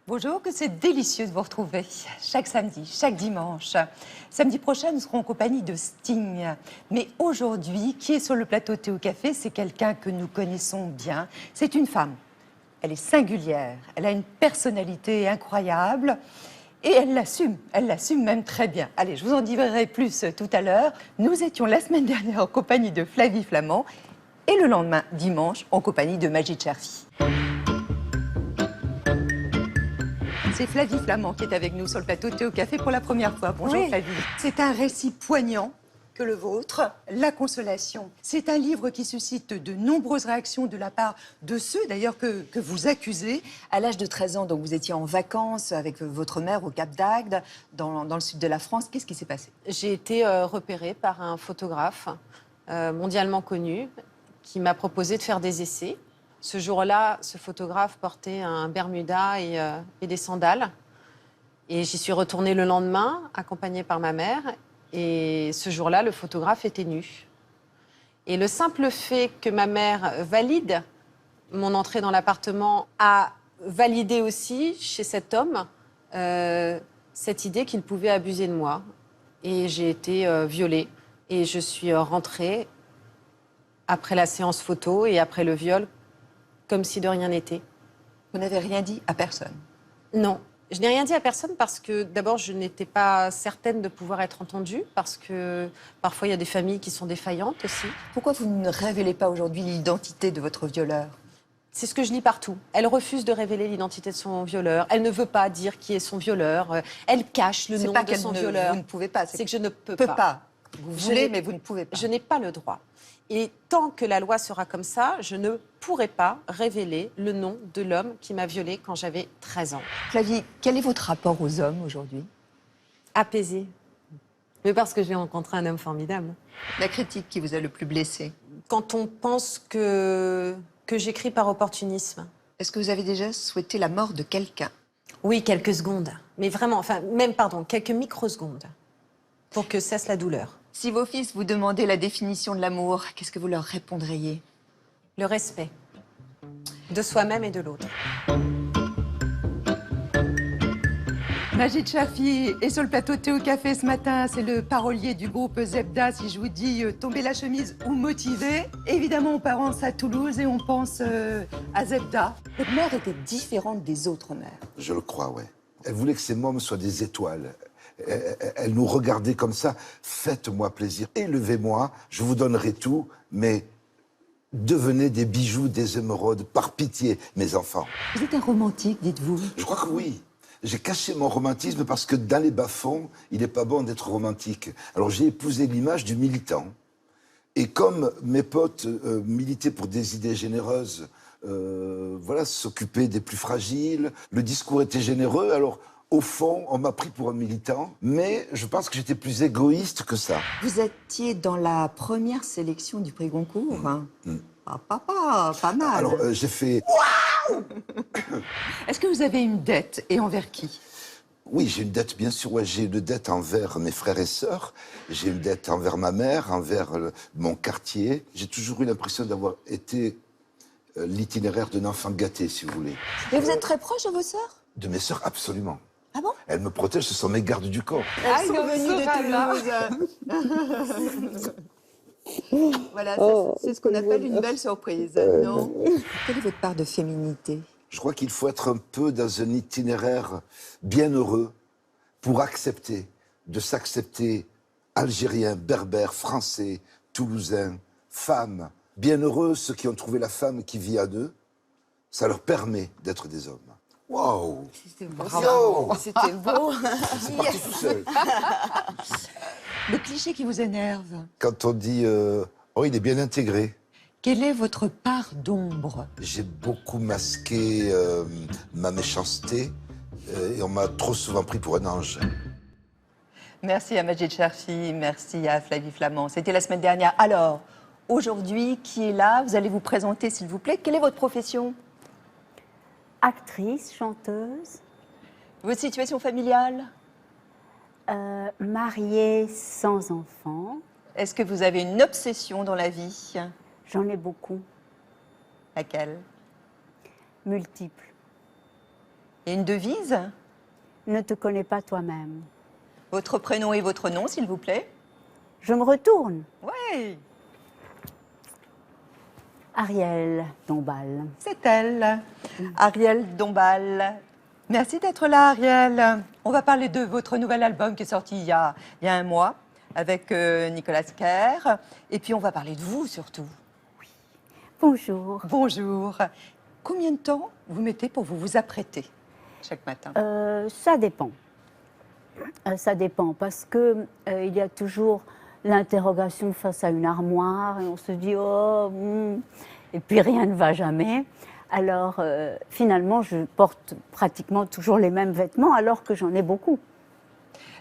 Bonjour, que c'est délicieux de vous retrouver chaque samedi, chaque dimanche. Samedi prochain, nous serons en compagnie de Sting. Mais aujourd'hui, qui est sur le plateau Thé au Café, c'est quelqu'un que nous connaissons bien. C'est une femme. Elle est singulière, elle a une personnalité incroyable et elle l'assume même très bien. Allez, je vous en dirai plus tout à l'heure. Nous étions la semaine dernière en compagnie de Flavie Flament et le lendemain, dimanche, en compagnie de Majid Cherfi. C'est Flavie Flament qui est avec nous sur le plateau Thé au Café pour la première fois. Bonjour Oui. Flavie. C'est un récit poignant que le vôtre, La Consolation. C'est un livre qui suscite de nombreuses réactions de la part de ceux d'ailleurs que vous accusez. À l'âge de 13 ans, donc vous étiez en vacances avec votre mère au Cap d'Agde, dans le sud de la France. Qu'est-ce qui s'est passé? J'ai été repérée par un photographe mondialement connu qui m'a proposé de faire des essais. Ce jour-là, ce photographe portait un bermuda et des sandales. Et j'y suis retournée le lendemain, accompagnée par ma mère. Et ce jour-là, le photographe était nu. Et le simple fait que ma mère valide mon entrée dans l'appartement a validé aussi chez cet homme cette idée qu'il pouvait abuser de moi. Et j'ai été violée. Et je suis rentrée après la séance photo et après le viol, comme si de rien n'était. Vous n'avez rien dit à personne? Non. Je n'ai rien dit à personne parce que d'abord, je n'étais pas certaine de pouvoir être entendue, parce que parfois, il y a des familles qui sont défaillantes aussi. Pourquoi vous ne révélez pas aujourd'hui l'identité de votre violeur? C'est ce que je lis partout. Elle refuse de révéler l'identité de son violeur. Elle ne veut pas dire qui est son violeur. Elle cache le nom de son violeur. Vous ne pouvez pas. C'est que je ne peux pas. pas. Vous Je voulez, n'ai- mais vous ne pouvez pas. Je n'ai pas le droit. Et tant que la loi sera comme ça, je ne pourrai pas révéler le nom de l'homme qui m'a violée quand j'avais 13 ans. Flavie, quel est votre rapport aux hommes aujourd'hui? Apaisée. Mais parce que j'ai rencontré un homme formidable. La critique qui vous a le plus blessé? Quand on pense que j'écris par opportunisme. Est-ce que vous avez déjà souhaité la mort de quelqu'un? Oui, quelques secondes. Mais vraiment, enfin, même, pardon, quelques microsecondes. Pour que cesse la douleur. Si vos fils vous demandaient la définition de l'amour, qu'est-ce que vous leur répondriez? Le respect. De soi-même et de l'autre. Majid Cherfi est sur le plateau Thé au Café ce matin. C'est le parolier du groupe Zebda. Si je vous dis tomber la chemise ou motiver, évidemment on pense à Toulouse et on pense à Zebda. Votre mère était différente des autres mères. Je le crois, ouais. Elle voulait que ses mômes soient des étoiles. Elle nous regardait comme ça. Faites-moi plaisir, élevez-moi, je vous donnerai tout, mais devenez des bijoux, des émeraudes, par pitié, mes enfants. Vous êtes un romantique, dites-vous? Je crois que oui. J'ai caché mon romantisme parce que dans les bas-fonds, il n'est pas bon d'être romantique. Alors j'ai épousé l'image du militant. Et comme mes potes militaient pour des idées généreuses, voilà, s'occuper des plus fragiles, le discours était généreux, alors au fond, on m'a pris pour un militant, mais je pense que j'étais plus égoïste que ça. Vous étiez dans la première sélection du prix Goncourt. Hein. Ah, pas mal. Alors j'ai fait... Est-ce que vous avez une dette et envers qui? Oui, j'ai une dette, bien sûr. Ouais, j'ai une dette envers mes frères et sœurs. J'ai une dette envers ma mère, envers mon quartier. J'ai toujours eu l'impression d'avoir été l'itinéraire d'un enfant gâté, si vous voulez. Mais vous êtes très proche de vos sœurs? De mes sœurs, absolument. Ah bon? Elles me protègent, ce sont mes gardes du corps. Elles sont venues de Toulouse. Voilà, c'est ce qu'on appelle une belle surprise, non? Quelle est votre part de féminité? Je crois qu'il faut être un peu dans un itinéraire bien heureux pour accepter, de s'accepter algérien, berbère, français, toulousain, femme. Bien heureux, ceux qui ont trouvé la femme qui vit à eux, ça leur permet d'être des hommes. Waouh! C'était Bravo. C'était beau. C'est parti tout seul. Le cliché qui vous énerve, Quand on dit oh, il est bien intégré. quelle est votre part d'ombre? J'ai beaucoup masqué ma méchanceté et on m'a trop souvent pris pour un ange. Merci à Majid Cherfi, merci à Flavie Flament. C'était la semaine dernière. Alors, aujourd'hui, qui est là? Vous allez vous présenter, s'il vous plaît. Quelle est votre profession? Actrice, chanteuse, Votre situation familiale? mariée sans enfant. Est-ce que vous avez une obsession dans la vie? J'en ai beaucoup, Laquelle? multiples. Il y a une devise? Ne te connais pas toi-même. Votre prénom et votre nom, s'il vous plaît. Je me retourne. Oui, Ariel Dombal. c'est elle, Ariel Dombal. Merci d'être là, Ariel. On va parler de votre nouvel album qui est sorti il y a un mois avec Nicolas Kerr. Et puis, on va parler de vous, surtout. Bonjour. Bonjour. Combien de temps vous mettez pour vous apprêter chaque matin? Ça dépend. Ça dépend parce que il y a toujours l'interrogation face à une armoire et on se dit oh et puis rien ne va jamais. Alors finalement je porte pratiquement toujours les mêmes vêtements alors que j'en ai beaucoup.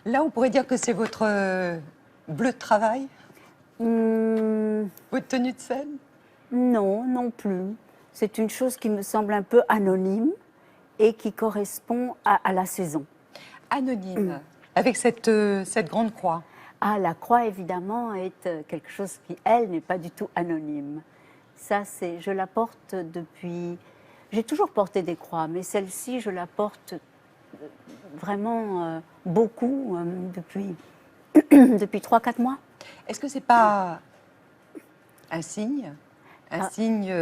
Là, on pourrait dire que c'est votre bleu de travail, votre tenue de scène. Non, non plus. C'est une chose qui me semble un peu anonyme et qui correspond à la saison. Anonyme, avec cette grande croix. Ah, la croix, évidemment, est quelque chose qui, elle, n'est pas du tout anonyme. Ça, je la porte depuis... J'ai toujours porté des croix, mais celle-ci, je la porte vraiment beaucoup depuis, depuis 3-4 mois. Est-ce que c'est pas un signe? Un Ah. signe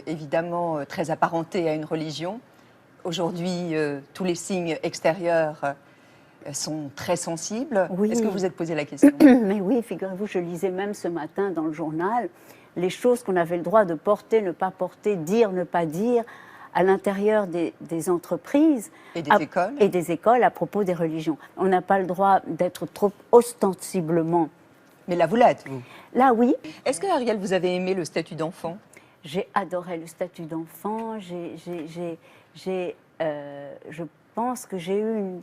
évidemment très apparenté à une religion. Aujourd'hui, tous les signes extérieurs sont très sensibles. Oui. Est-ce que vous vous êtes posé la question? Mais oui, figurez-vous, je lisais même ce matin dans le journal les choses qu'on avait le droit de porter, ne pas porter, dire, ne pas dire, à l'intérieur des entreprises. Et des écoles? Et des écoles à propos des religions. On n'a pas le droit d'être trop ostensiblement. Mais là, vous l'êtes, vous. Là, oui. Est-ce que, Ariel, vous avez aimé le statut d'enfant? J'ai adoré le statut d'enfant. Je pense que j'ai eu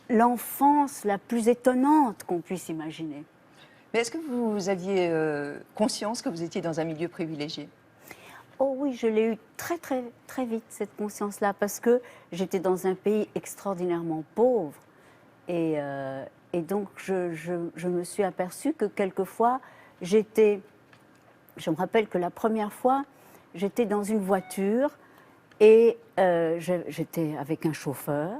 l'enfance la plus étonnante qu'on puisse imaginer. Mais est-ce que vous aviez conscience que vous étiez dans un milieu privilégié? Oh oui, je l'ai eu très très très vite cette conscience-là parce que j'étais dans un pays extraordinairement pauvre et donc je me suis aperçue que quelquefois je me rappelle que la première fois j'étais dans une voiture et j'étais avec un chauffeur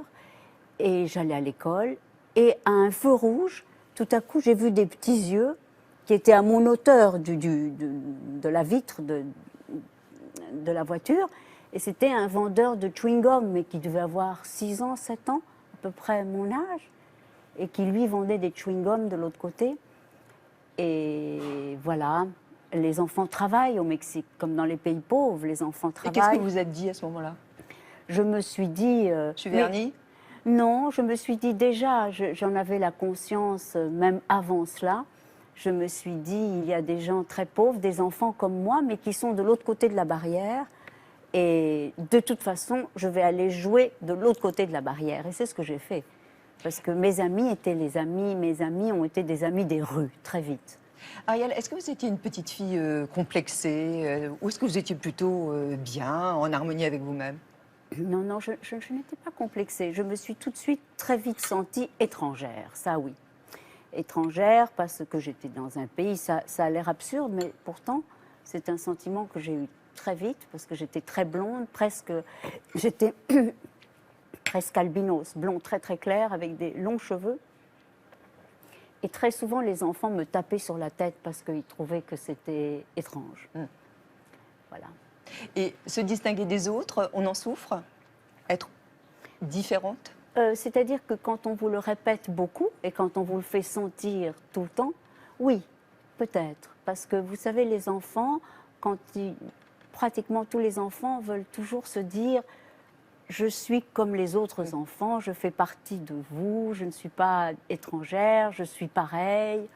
et j'allais à l'école et à un feu rouge, tout à coup j'ai vu des petits yeux qui étaient à mon hauteur de la vitre de la voiture et c'était un vendeur de chewing-gum mais qui devait avoir 6 ans, 7 ans, à peu près mon âge et qui lui vendait des chewing-gums de l'autre côté et voilà, les enfants travaillent au Mexique comme dans les pays pauvres, les enfants Et travaillent. qu'est-ce que vous vous êtes dit à ce moment-là? Je me suis dit... Je suis vernie? Non, je me suis dit déjà, j'en avais la conscience même avant cela. Je me suis dit, il y a des gens très pauvres, des enfants comme moi, mais qui sont de l'autre côté de la barrière. Et de toute façon, je vais aller jouer de l'autre côté de la barrière. Et c'est ce que j'ai fait. Parce que mes amis ont été des amis des rues, très vite. Ariel, est-ce que vous étiez une petite fille complexée ou est-ce que vous étiez plutôt bien, en harmonie avec vous-même? Non, non, je n'étais pas complexée. Je me suis tout de suite très vite sentie étrangère, ça oui. Étrangère parce que j'étais dans un pays, ça a l'air absurde, mais pourtant c'est un sentiment que j'ai eu très vite parce que j'étais très blonde, j'étais presque albinos, blond très très clair avec des longs cheveux. Et très souvent les enfants me tapaient sur la tête parce qu'ils trouvaient que c'était étrange. Voilà. Et se distinguer des autres, on en souffre? Être différente? C'est-à-dire que quand on vous le répète beaucoup et quand on vous le fait sentir tout le temps, oui, peut-être. Parce que vous savez, les enfants, pratiquement tous les enfants veulent toujours se dire « je suis comme les autres enfants, je fais partie de vous, je ne suis pas étrangère, je suis pareille ».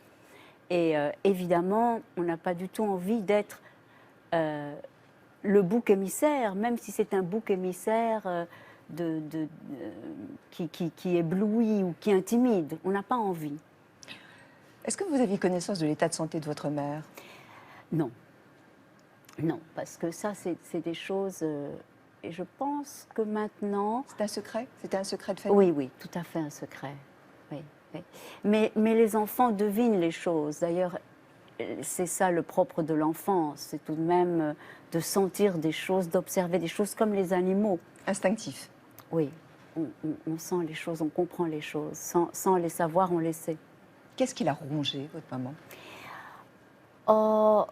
Et évidemment, on n'a pas du tout envie d'être le bouc émissaire, même si c'est un bouc émissaire qui éblouit ou qui intimide. On n'a pas envie. Est-ce que vous aviez connaissance de l'état de santé de votre mère? Non. Non, parce que ça, c'est des choses... et je pense que maintenant... C'est un secret? C'était un secret de famille? Oui, oui, tout à fait un secret. Oui, oui. Mais les enfants devinent les choses. D'ailleurs, c'est ça le propre de l'enfance. C'est tout de même de sentir des choses, d'observer des choses comme les animaux. Instinctif? oui. On sent les choses, on comprend les choses. Sans les savoir, on les sait. Qu'est-ce qui l'a rongé, votre maman? Oh,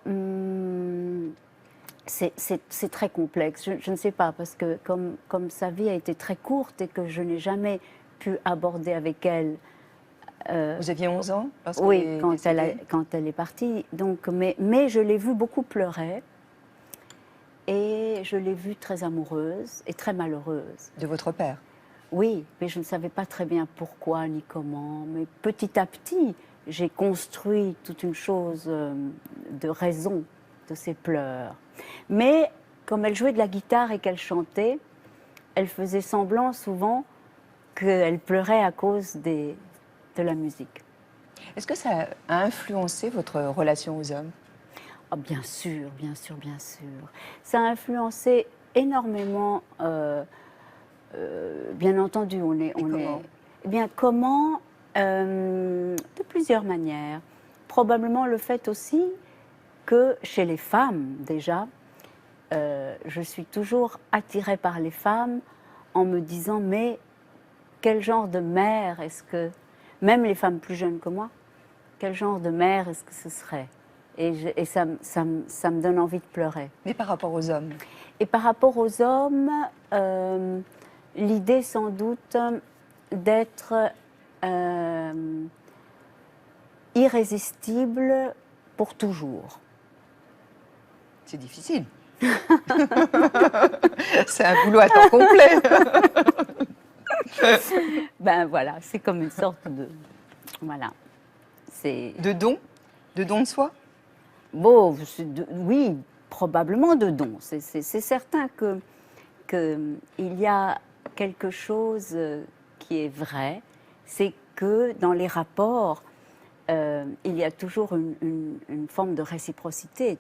c'est très complexe. Je ne sais pas, parce que comme sa vie a été très courte et que je n'ai jamais pu aborder avec elle. Vous aviez 11 ans lorsqu'elle Oui, est quand elle est partie. Donc, mais je l'ai vue beaucoup pleurer. Et je l'ai vue très amoureuse et très malheureuse. de votre père? Oui, mais je ne savais pas très bien pourquoi ni comment. Mais petit à petit, j'ai construit toute une chose de raison de ses pleurs. Mais comme elle jouait de la guitare et qu'elle chantait, elle faisait semblant souvent qu'elle pleurait à cause de la musique. Est-ce que ça a influencé votre relation aux hommes? Ah, bien sûr, bien sûr, bien sûr. Ça a influencé énormément. Bien entendu, comment? Eh bien, comment de plusieurs manières. Probablement le fait aussi que chez les femmes, déjà, je suis toujours attirée par les femmes en me disant, mais quel genre de mère est-ce que, même les femmes plus jeunes que moi, quel genre de mère est-ce que ce serait? Et ça me donne envie de pleurer. Mais par rapport aux hommes? Et par rapport aux hommes, l'idée sans doute d'être irrésistible pour toujours. C'est difficile. C'est un boulot à temps complet. Ben voilà, c'est comme une sorte de... Voilà. De don? De don de soi? Bon, oui, probablement de don. C'est certain qu'il y a quelque chose qui est vrai, c'est que dans les rapports, il y a toujours une forme de réciprocité,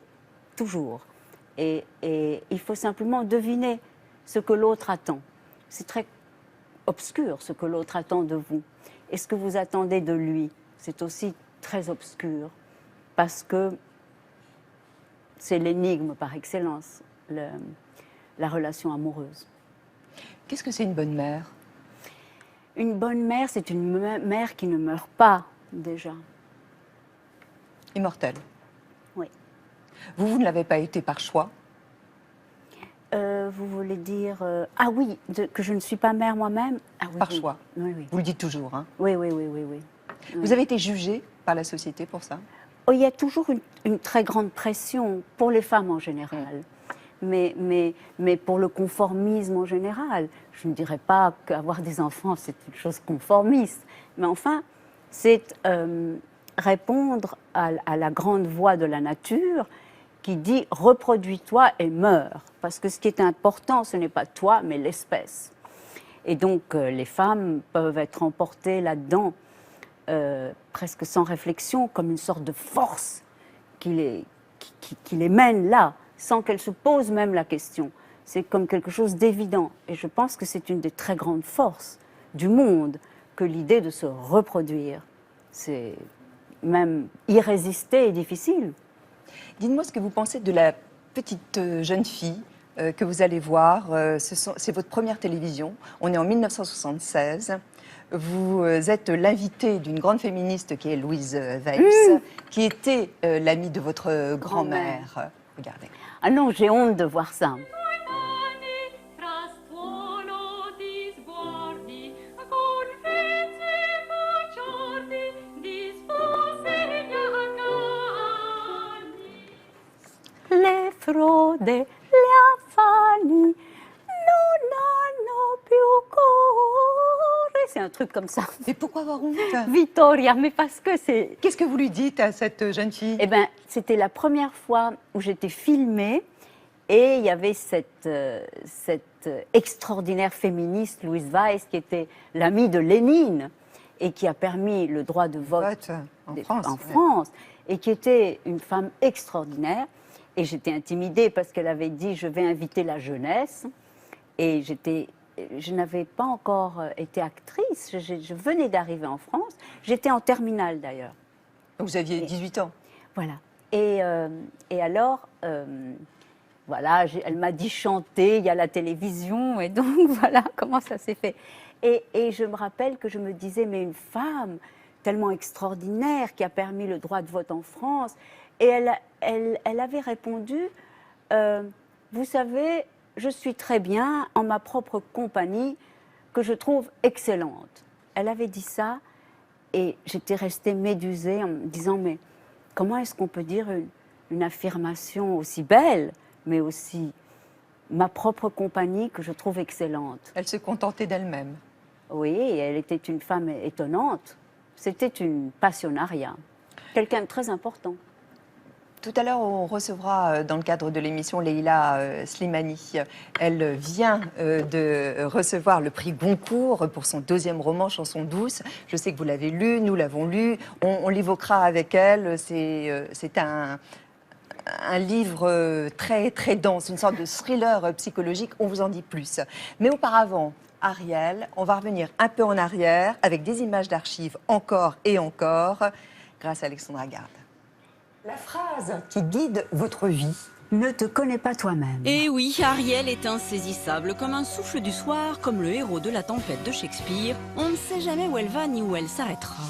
toujours. Et il faut simplement deviner ce que l'autre attend. C'est très obscur ce que l'autre attend de vous. Et ce que vous attendez de lui, c'est aussi très obscur, parce que c'est l'énigme par excellence, la relation amoureuse. Qu'est-ce que c'est une bonne mère? Une bonne mère, c'est une mère qui ne meurt pas, déjà. Immortelle. Oui. Vous ne l'avez pas été par choix? Vous voulez dire... ah oui, que je ne suis pas mère moi-même? Ah, oui, Par oui. choix. Oui, oui. Vous le dites toujours, hein? Oui, oui, oui, oui, oui. Vous avez été jugée par la société pour ça? Oh, il y a toujours une très grande pression pour les femmes en général. Mais pour le conformisme en général. Je ne dirais pas qu'avoir des enfants, c'est une chose conformiste. Mais enfin, c'est répondre à la grande voix de la nature qui dit « reproduis-toi et meurs ». Parce que ce qui est important, ce n'est pas toi, mais l'espèce. Et donc, les femmes peuvent être emportées là-dedans, presque sans réflexion, comme une sorte de force qui les mène là, sans qu'elles se posent même la question. C'est comme quelque chose d'évident. Et je pense que c'est une des très grandes forces du monde, que l'idée de se reproduire. C'est même y résister est difficile. Dites-moi ce que vous pensez de la petite jeune fille que vous allez voir. C'est votre première télévision. On est en 1976. Vous êtes l'invitée d'une grande féministe qui est Louise Weiss, qui était l'amie de votre grand-mère. Regardez. Ah non, j'ai honte de voir ça. Le frode, le affani, non hanno più cuore. C'est un truc comme ça. Mais pourquoi avoir honte? Vittoria, mais parce que c'est... Qu'est-ce que vous lui dites à cette jeune fille? Eh bien, c'était la première fois où j'étais filmée et il y avait cette extraordinaire féministe, Louise Weiss, qui était l'amie de Lénine et qui a permis le droit de vote en France, et qui était une femme extraordinaire. Et j'étais intimidée parce qu'elle avait dit « je vais inviter la jeunesse ». Et je n'avais pas encore été actrice, je venais d'arriver en France. J'étais en terminale d'ailleurs. Vous aviez 18 ans. Voilà. Et alors, voilà, elle m'a dit chanter, il y a la télévision, et donc voilà comment ça s'est fait. Et je me rappelle que je me disais, mais une femme tellement extraordinaire qui a permis le droit de vote en France, et elle avait répondu, vous savez, je suis très bien en ma propre compagnie, que je trouve excellente. Elle avait dit ça, et j'étais restée médusée en me disant, mais comment est-ce qu'on peut dire une affirmation aussi belle, mais aussi ma propre compagnie que je trouve excellente. Elle se contentait d'elle-même. Oui, elle était une femme étonnante. C'était une passionnariat. Quelqu'un de très important. Tout à l'heure, on recevra dans le cadre de l'émission Leïla Slimani. Elle vient de recevoir le prix Goncourt pour son deuxième roman, Chanson douce. Je sais que vous l'avez lu, nous l'avons lu. On l'évoquera avec elle. C'est un livre très, très dense, une sorte de thriller psychologique. On vous en dit plus. Mais auparavant, Ariel, on va revenir un peu en arrière avec des images d'archives encore et encore, grâce à Alexandra Garde. La phrase qui guide votre vie. Ne te connais pas toi-même. Et oui, Ariel est insaisissable comme un souffle du soir, comme le héros de La Tempête de Shakespeare. On ne sait jamais où elle va ni où elle s'arrêtera.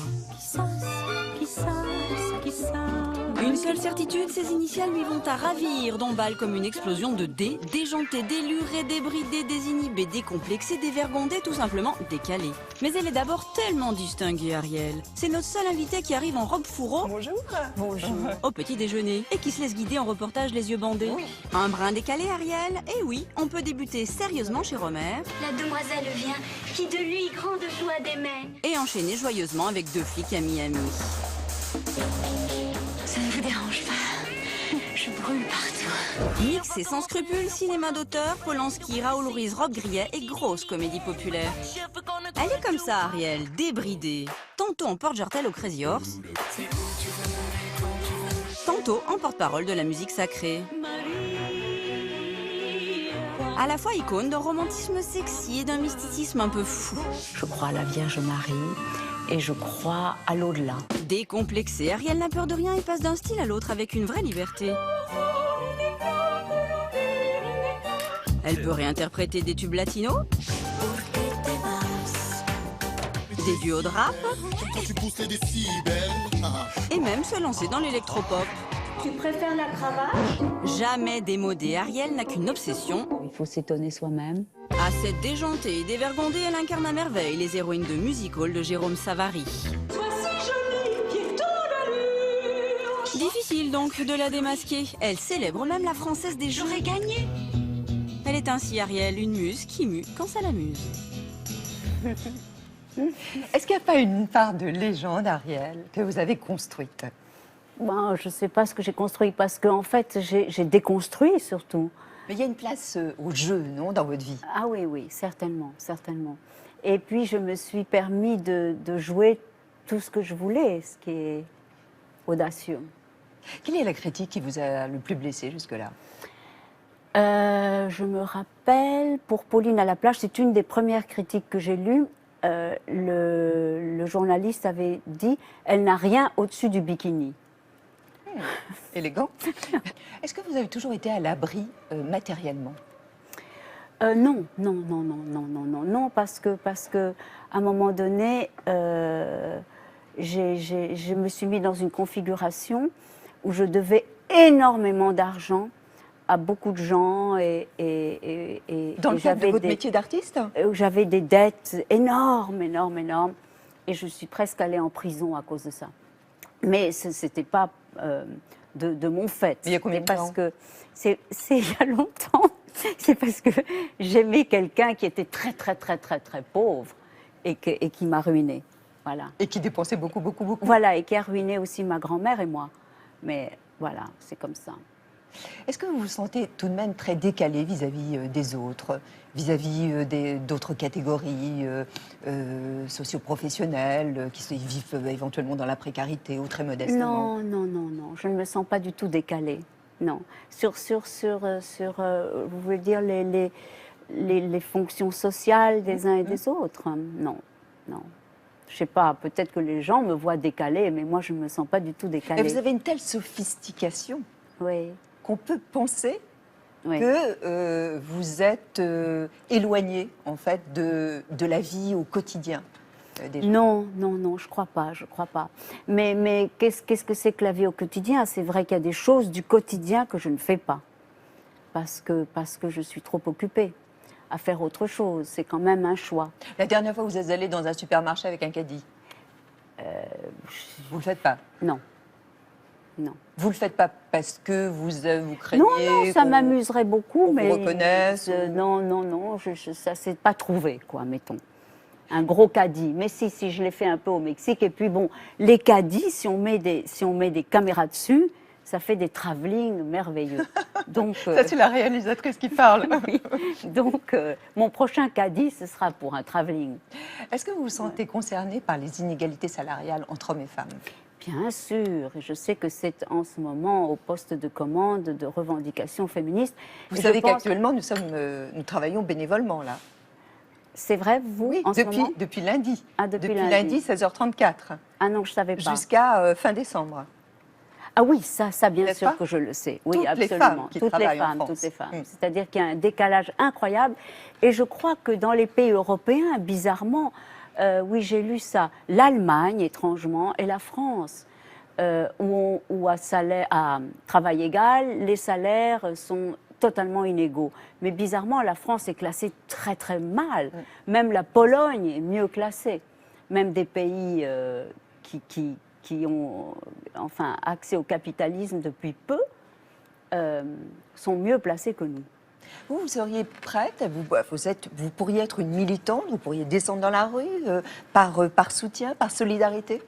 Une seule certitude, ses initiales lui vont à ravir, d'emballe comme une explosion de dés, déjantée, délurée, débridée, désinhibée, décomplexée, dévergondée, tout simplement décalée. Mais elle est d'abord tellement distinguée, Ariel. C'est notre seule invitée qui arrive en robe fourreau. Bonjour. Bonjour. Au petit déjeuner, et qui se laisse guider en reportage les yeux bandés. Oui. Un brin décalé, Ariel. Et oui, on peut débuter sérieusement chez Romer La demoiselle vient, qui de lui grande joie d'émet. et enchaîner joyeusement avec deux flics à Miami. Ça ne vous dérange pas? Je brûle partout. Mixé sans scrupules, cinéma d'auteur, Polanski, Raoul Ruiz, Rob Grillet et grosse comédie populaire. Elle est comme ça, Ariel, débridée. Tantôt en porte-jartel au Crazy Horse, tantôt en porte-parole de la musique sacrée. À la fois icône d'un romantisme sexy et d'un mysticisme un peu fou. Je crois à la Vierge Marie et je crois à l'au-delà. Décomplexée, Ariel n'a peur de rien et passe d'un style à l'autre avec une vraie liberté. Elle peut réinterpréter des tubes latinos, des duos de rap, et même se lancer dans l'électropop. Tu préfères la cravache? Jamais démodée, Ariel n'a qu'une obsession. Il faut s'étonner soi-même. À cette déjantée et dévergondée, elle incarne à merveille les héroïnes de Music Hall de Jérôme Savary. Difficile donc de la démasquer. Elle célèbre même la Française des Jeux. J'aurais gagné. Elle est ainsi, Ariel, une muse qui mue quand ça l'amuse. Est-ce qu'il n'y a pas une part de légende, Ariel, que vous avez construite? Ben, je ne sais pas ce que j'ai construit parce qu'en fait, j'ai déconstruit surtout. Mais il y a une place au jeu, non, dans votre vie? Ah oui, oui, certainement, certainement. Et puis, je me suis permis de jouer tout ce que je voulais, ce qui est audacieux. Quelle est la critique qui vous a le plus blessé jusque-là? Je me rappelle, pour Pauline à la plage, c'est une des premières critiques que j'ai lues. Le journaliste avait dit « Elle n'a rien au-dessus du bikini ». Élégant. Est-ce que vous avez toujours été à l'abri matériellement? Non, non, non, non, non, non, non, non, parce que à un moment donné, je me suis mis dans une configuration où je devais énormément d'argent à beaucoup de gens et Dans le cadre de votre des, métier d'artiste? j'avais des dettes énormes, énormes, énormes, et je suis presque allée en prison à cause de ça. Mais ce n'était pas de mon fait. Il y a combien de parce temps? que c'est il y a longtemps. C'est parce que j'aimais quelqu'un qui était très, très, très, très, très pauvre et qui m'a ruinée. Voilà. Et qui dépensait beaucoup, beaucoup, beaucoup. Voilà, et qui a ruiné aussi ma grand-mère et moi. Mais voilà, c'est comme ça. Est-ce que vous vous sentez tout de même très décalé vis-à-vis des autres, vis-à-vis d'autres catégories socio-professionnelles qui vivent éventuellement dans la précarité ou très modestement? Non, non, non, non, je ne me sens pas du tout décalée. Non. Vous voulez dire les fonctions sociales des uns et des autres? Non, non. Je ne sais pas, peut-être que les gens me voient décalée, mais moi, je ne me sens pas du tout décalée. Et vous avez une telle sophistication Oui. qu'on peut penser Oui. que vous êtes éloigné, en fait, de la vie au quotidien des gens. Non, non, non, je crois pas. Mais qu'est-ce que c'est que la vie au quotidien? C'est vrai qu'il y a des choses du quotidien que je ne fais pas. Parce que je suis trop occupée à faire autre chose. C'est quand même un choix. La dernière fois, vous êtes allé dans un supermarché avec un caddie. Vous le faites pas. Non. Non. Vous le faites pas parce que vous craignez. Non, ça qu'on- m'amuserait beaucoup, qu'on mais. vous reconnaisse ou- Non, ça s'est pas trouvé, quoi, mettons. Un gros caddie. Mais si, je l'ai fait un peu au Mexique. Et puis bon, les caddies, si on met des caméras dessus, ça fait des travelling merveilleux. Donc, Ça, c'est la réalisatrice qui parle. oui. Donc, mon prochain caddie, ce sera pour un travelling. Est-ce que vous vous sentez concerné par les inégalités salariales entre hommes et femmes? Bien sûr, et je sais que c'est en ce moment au poste de commande de revendications féministes. Vous Et savez je pense- qu'actuellement, nous travaillons bénévolement, là. C'est vrai, vous, Oui, en ce moment depuis lundi. Ah, depuis lundi, lundi. 16h34, Ah non, je ne savais pas. jusqu'à fin décembre. Ah oui, ça bien N'est-ce sûr pas que je le sais. Oui, Toutes les absolument. femmes qui travaillent en France. Toutes les femmes. Mm. C'est-à-dire qu'il y a un décalage incroyable. Et je crois que dans les pays européens, bizarrement, oui, j'ai lu ça, l'Allemagne, étrangement, et la France, où à travail égal, les salaires sont totalement inégaux. Mais bizarrement, la France est classée très très mal. Même la Pologne est mieux classée. Même des pays qui ont enfin accès au capitalisme depuis peu sont mieux placés que nous. Vous seriez prête, vous pourriez être une militante, vous pourriez descendre dans la rue par soutien, par solidarité?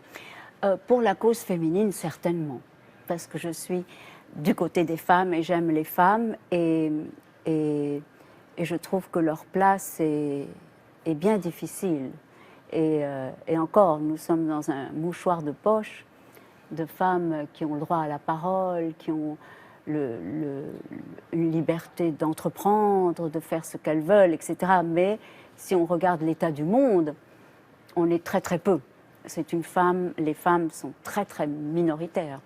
Pour la cause féminine, certainement, parce que je suis du côté des femmes et j'aime les femmes et je trouve que leur place est bien difficile. Et encore, nous sommes dans un mouchoir de poche de femmes qui ont le droit à la parole, qui ont une liberté d'entreprendre, de faire ce qu'elles veulent, etc. Mais si on regarde l'état du monde, on est très très peu. Les femmes sont très très minoritaires.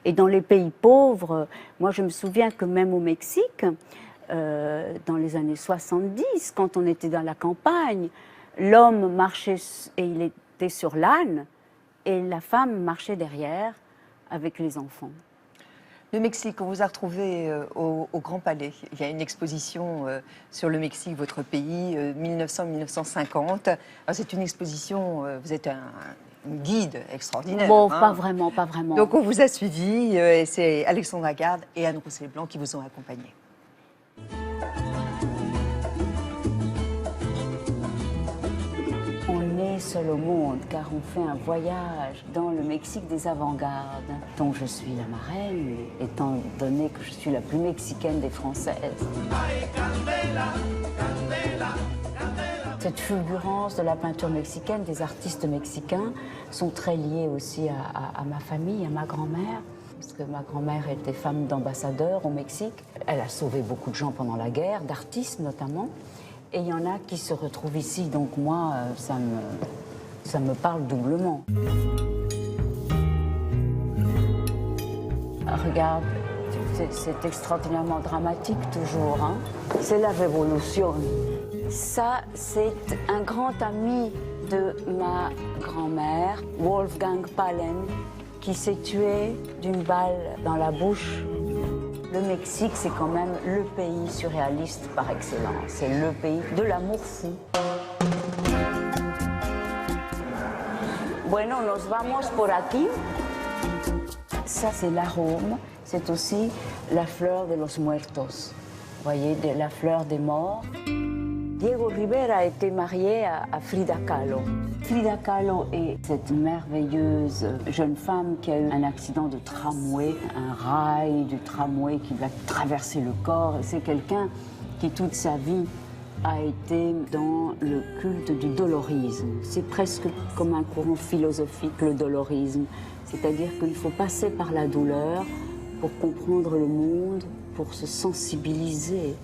Et dans les pays pauvres, moi je me souviens que même au Mexique, dans les années 70, quand on était dans la campagne, l'homme marchait et il était sur l'âne et la femme marchait derrière avec les enfants. Le Mexique, on vous a retrouvé au Grand Palais. Il y a une exposition sur le Mexique, votre pays, 1900-1950. C'est une exposition, vous êtes un guide extraordinaire. Bon, hein. pas vraiment, pas vraiment. Donc on vous a suivi, et c'est Alexandra Garde et Anne Roussel-Blanc qui vous ont accompagné. On est seul au monde car on fait un voyage dans le Mexique des avant-gardes, dont je suis la marraine, étant donné que je suis la plus mexicaine des Françaises. Cette fulgurance de la peinture mexicaine, des artistes mexicains, sont très liés aussi à ma famille, à ma grand-mère. Parce que ma grand-mère était femme d'ambassadeur au Mexique. Elle a sauvé beaucoup de gens pendant la guerre, d'artistes notamment. Et il y en a qui se retrouvent ici, donc moi, ça me parle doublement. Regarde, c'est extraordinairement dramatique toujours, hein. C'est la révolution. Ça, c'est un grand ami de ma grand-mère, Wolfgang Palen, qui s'est tué d'une balle dans la bouche. Le Mexique, c'est quand même le pays surréaliste par excellence. C'est le pays de l'amour fou. Bueno, nos vamos por aquí. Ça, c'est l'arôme. C'est aussi la fleur de los muertos. Vous voyez, la fleur des morts. Diego Rivera a été marié à Frida Kahlo. Frida Kahlo est cette merveilleuse jeune femme qui a eu un accident de tramway, un rail du tramway qui lui a traversé le corps. Et c'est quelqu'un qui, toute sa vie, a été dans le culte du dolorisme. C'est presque comme un courant philosophique, le dolorisme. C'est-à-dire qu'il faut passer par la douleur pour comprendre le monde, pour se sensibiliser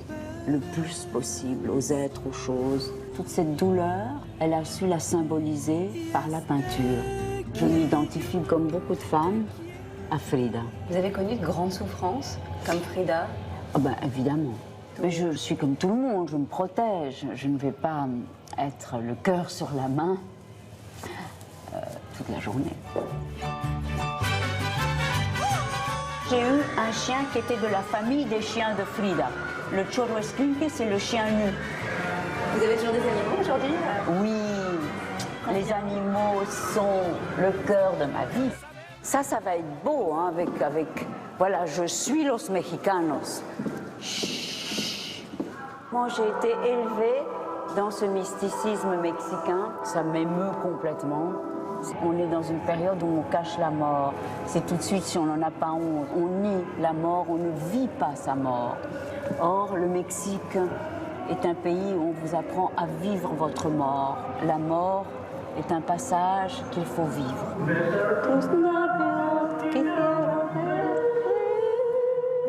le plus possible aux êtres, aux choses. Toute cette douleur, elle a su la symboliser par la peinture. Je m'identifie, comme beaucoup de femmes, à Frida. Vous avez connu de grandes souffrances, comme Frida? Ah ben, évidemment. Mais je suis comme tout le monde, je me protège. Je ne vais pas être le cœur sur la main toute la journée. J'ai eu un chien qui était de la famille des chiens de Frida. Le Chorro Esquinque, c'est le chien nu. Vous avez toujours des animaux aujourd'hui? Oui, les animaux sont le cœur de ma vie. Ça va être beau, hein, avec... Voilà, je suis los mexicanos. Chut. Moi, j'ai été élevée dans ce mysticisme mexicain. Ça m'émeut complètement. On est dans une période où on cache la mort. C'est tout de suite, si on n'en a pas honte. On nie la mort, on ne vit pas sa mort. Or, le Mexique est un pays où on vous apprend à vivre votre mort. La mort est un passage qu'il faut vivre.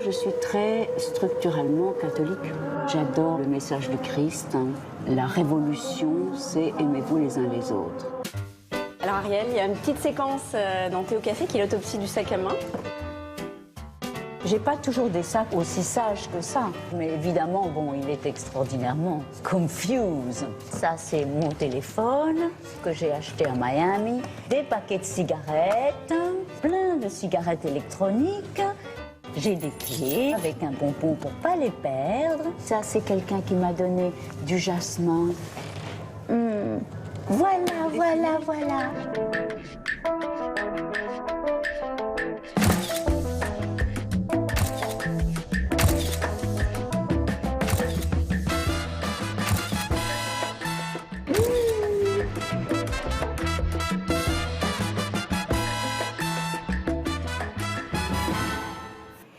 Je suis très structurellement catholique. J'adore le message du Christ. La révolution, c'est aimez-vous les uns les autres. Alors Ariel, il y a une petite séquence dans Thé au café qui est l'autopsie du sac à main. J'ai pas toujours des sacs aussi sages que ça. Mais évidemment, bon, il est extraordinairement confuse. Ça, c'est mon téléphone que j'ai acheté à Miami. Des paquets de cigarettes, plein de cigarettes électroniques. J'ai des clés avec un bonbon pour pas les perdre. Ça, c'est quelqu'un qui m'a donné du jasmin. Voilà.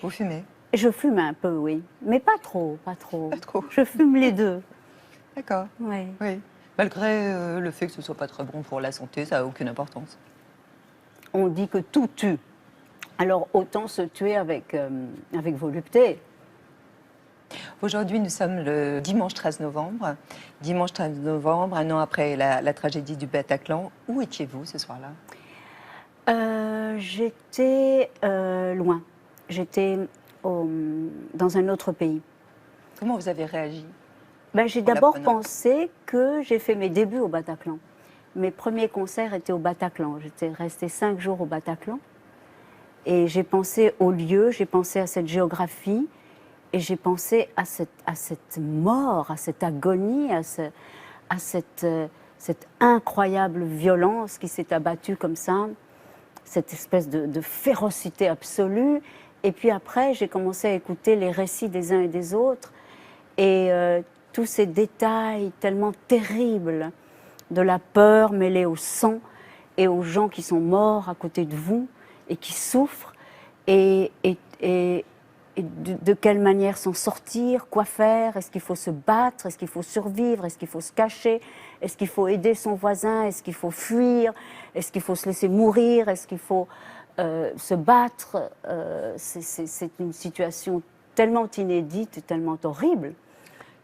Vous fumez? Je fume un peu, oui. Mais pas trop. Pas trop. Je fume les deux. D'accord. Oui. Oui. Malgré le fait que ce ne soit pas très bon pour la santé, ça n'a aucune importance. On dit que tout tue. Alors autant se tuer avec volupté. Aujourd'hui, nous sommes le dimanche 13 novembre. Dimanche 13 novembre, un an après la tragédie du Bataclan. Où étiez-vous ce soir-là? J'étais loin. J'étais dans un autre pays. Comment vous avez réagi? J'ai En la d'abord prenant. pensé que j'ai fait mes débuts au Bataclan. Mes premiers concerts étaient au Bataclan. J'étais restée 5 jours au Bataclan. Et j'ai pensé au lieu, j'ai pensé à cette géographie, et j'ai pensé à cette mort, à cette agonie, à cette incroyable violence qui s'est abattue comme ça, cette espèce de férocité absolue. Et puis après, j'ai commencé à écouter les récits des uns et des autres, et tous ces détails tellement terribles de la peur mêlée au sang et aux gens qui sont morts à côté de vous et qui souffrent, et de quelle manière s'en sortir, quoi faire, est-ce qu'il faut se battre, est-ce qu'il faut survivre, est-ce qu'il faut se cacher, est-ce qu'il faut aider son voisin, est-ce qu'il faut fuir, est-ce qu'il faut se laisser mourir, est-ce qu'il faut se battre. C'est une situation tellement inédite et tellement horrible.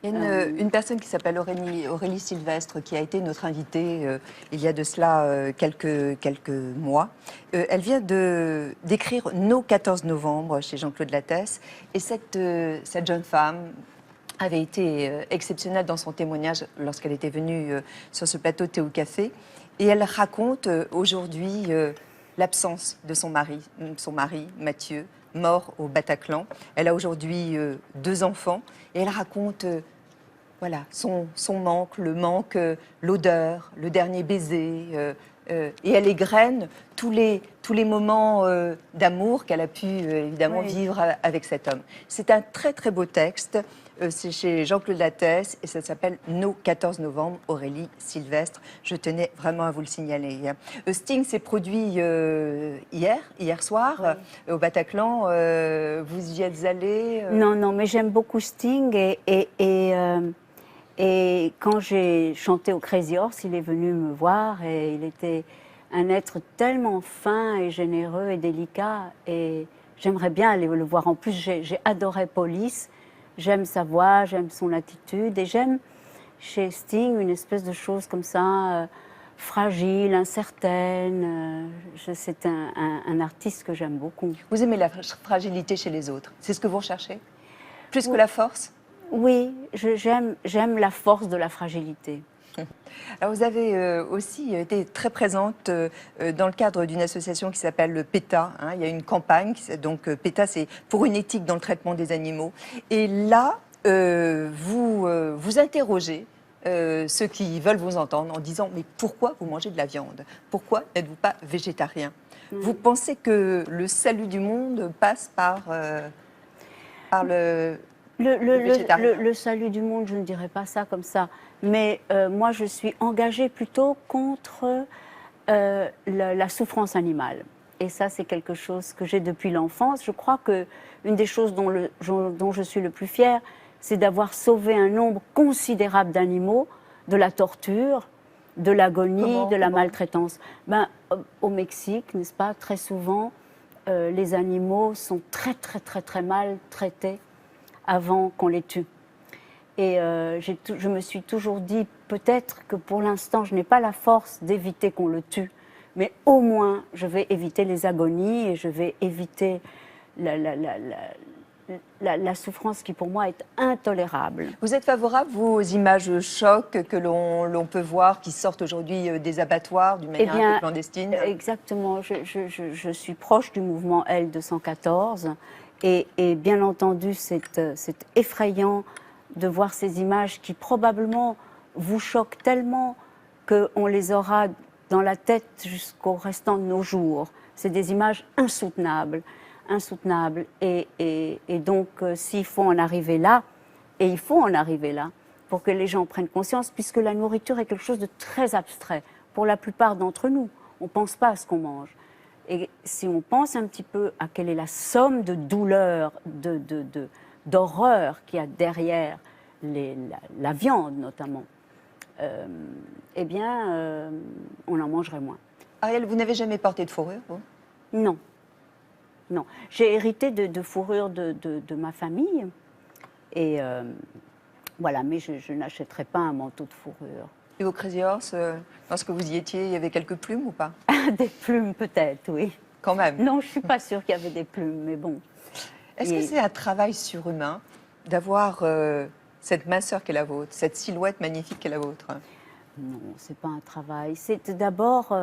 Il y a une personne qui s'appelle Aurélie Sylvestre qui a été notre invitée il y a de cela quelques mois. Elle vient d'écrire Nos 14 novembre chez Jean-Claude Lattès. Et cette jeune femme avait été exceptionnelle dans son témoignage lorsqu'elle était venue sur ce plateau Thé au café. Et elle raconte aujourd'hui l'absence de son mari Mathieu, mort au Bataclan. Elle a aujourd'hui 2 enfants et elle raconte son manque, l'odeur, le dernier baiser. Et elle égrène tous les moments d'amour qu'elle a pu évidemment vivre avec cet homme. C'est un très très beau texte. C'est chez Jean-Claude Lattès et ça s'appelle Nos 14 novembre, Aurélie Sylvestre. Je tenais vraiment à vous le signaler. Sting s'est produit hier soir au Bataclan. Vous y êtes allé Non, mais j'aime beaucoup Sting et quand j'ai chanté au Crazy Horse, il est venu me voir et il était un être tellement fin et généreux et délicat et j'aimerais bien aller le voir. En plus, j'ai adoré Police. J'aime sa voix, j'aime son attitude et j'aime chez Sting une espèce de chose comme ça, fragile, incertaine. C'est un artiste que j'aime beaucoup. Vous aimez la fragilité chez les autres? C'est ce que vous recherchez? Plus que la force? Oui, j'aime la force de la fragilité. Alors vous avez aussi été très présente dans le cadre d'une association qui s'appelle PETA. Hein. Il y a une campagne, donc PETA, c'est pour une éthique dans le traitement des animaux. Et là, vous interrogez ceux qui veulent vous entendre en disant « Mais pourquoi vous mangez de la viande? Pourquoi n'êtes-vous pas végétarien ?» Vous pensez que le salut du monde passe par le végétarien? Le salut du monde, je ne dirais pas ça comme ça. Mais moi, je suis engagée plutôt contre la souffrance animale. Et ça, c'est quelque chose que j'ai depuis l'enfance. Je crois qu'une des choses dont je suis le plus fière, c'est d'avoir sauvé un nombre considérable d'animaux de la torture, de l'agonie, de la maltraitance. Au Mexique, n'est-ce pas, très souvent, les animaux sont très mal traités avant qu'on les tue. Et je me suis toujours dit, peut-être que pour l'instant, je n'ai pas la force d'éviter qu'on le tue, mais au moins, je vais éviter les agonies et je vais éviter la souffrance qui, pour moi, est intolérable. Vous êtes favorable, vous, aux images chocs que l'on peut voir, qui sortent aujourd'hui des abattoirs d'une manière un peu clandestine? Exactement. Je suis proche du mouvement L214 et bien entendu, c'est effrayant de voir ces images qui probablement vous choquent tellement qu'on les aura dans la tête jusqu'au restant de nos jours. C'est des images insoutenables. Et donc, s'il faut en arriver là, et il faut en arriver là, pour que les gens prennent conscience, puisque la nourriture est quelque chose de très abstrait. Pour la plupart d'entre nous, on ne pense pas à ce qu'on mange. Et si on pense un petit peu à quelle est la somme de douleur, d'horreur qu'il y a derrière la viande notamment, on en mangerait moins. Ariel, vous n'avez jamais porté de fourrure, vous? Non. J'ai hérité de fourrure de ma famille, et voilà, mais je n'achèterai pas un manteau de fourrure. Et au Crazy Horse, lorsque vous y étiez, il y avait quelques plumes ou pas? Des plumes peut-être, oui. Quand même. Non, je ne suis pas sûre qu'il y avait des plumes, mais bon. Est-ce que c'est un travail surhumain d'avoir cette minceur qu'est la vôtre, cette silhouette magnifique qu'est la vôtre? Non, ce n'est pas un travail. C'est d'abord,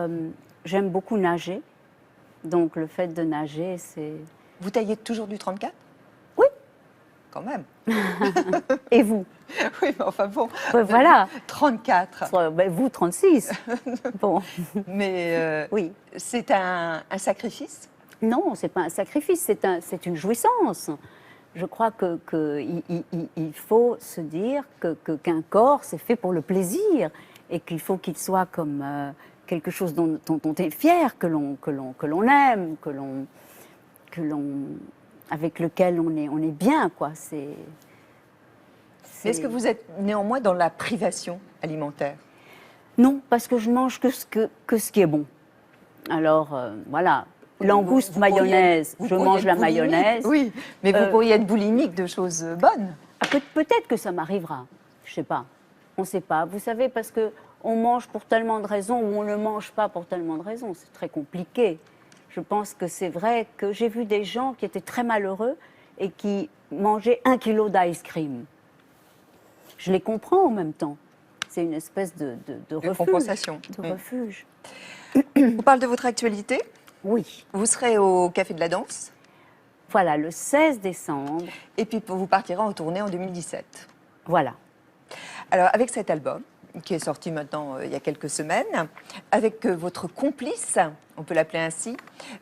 j'aime beaucoup nager. Donc le fait de nager, c'est... Vous taillez toujours du 34? Oui. Quand même. Et vous? Oui, mais enfin bon. Voilà. 34. Vous, 36. Bon. Mais oui. C'est un sacrifice? Non, ce n'est pas un sacrifice, c'est une jouissance. Je crois qu'il faut se dire qu'un corps, c'est fait pour le plaisir et qu'il faut qu'il soit comme quelque chose dont on est fier, que l'on aime, avec lequel on est bien, quoi. Mais est-ce que vous êtes néanmoins dans la privation alimentaire? Non, parce que je mange que ce qui est bon. Alors, voilà. Langouste, mayonnaise, je mange la mayonnaise. Oui, mais vous pourriez être boulimique de choses bonnes. Peut-être que ça m'arrivera. Je ne sais pas. On ne sait pas. Vous savez, parce qu'on mange pour tellement de raisons ou on ne mange pas pour tellement de raisons. C'est très compliqué. Je pense que c'est vrai que j'ai vu des gens qui étaient très malheureux et qui mangeaient 1 kilo d'ice cream. Je les comprends en même temps. C'est une espèce de refuge. Compensation. De refuge. On parle de votre actualité? Oui. Vous serez au Café de la Danse? Voilà, le 16 décembre. Et puis vous partirez en tournée en 2017. Voilà. Alors avec cet album, qui est sorti maintenant il y a quelques semaines, avec votre complice, on peut l'appeler ainsi,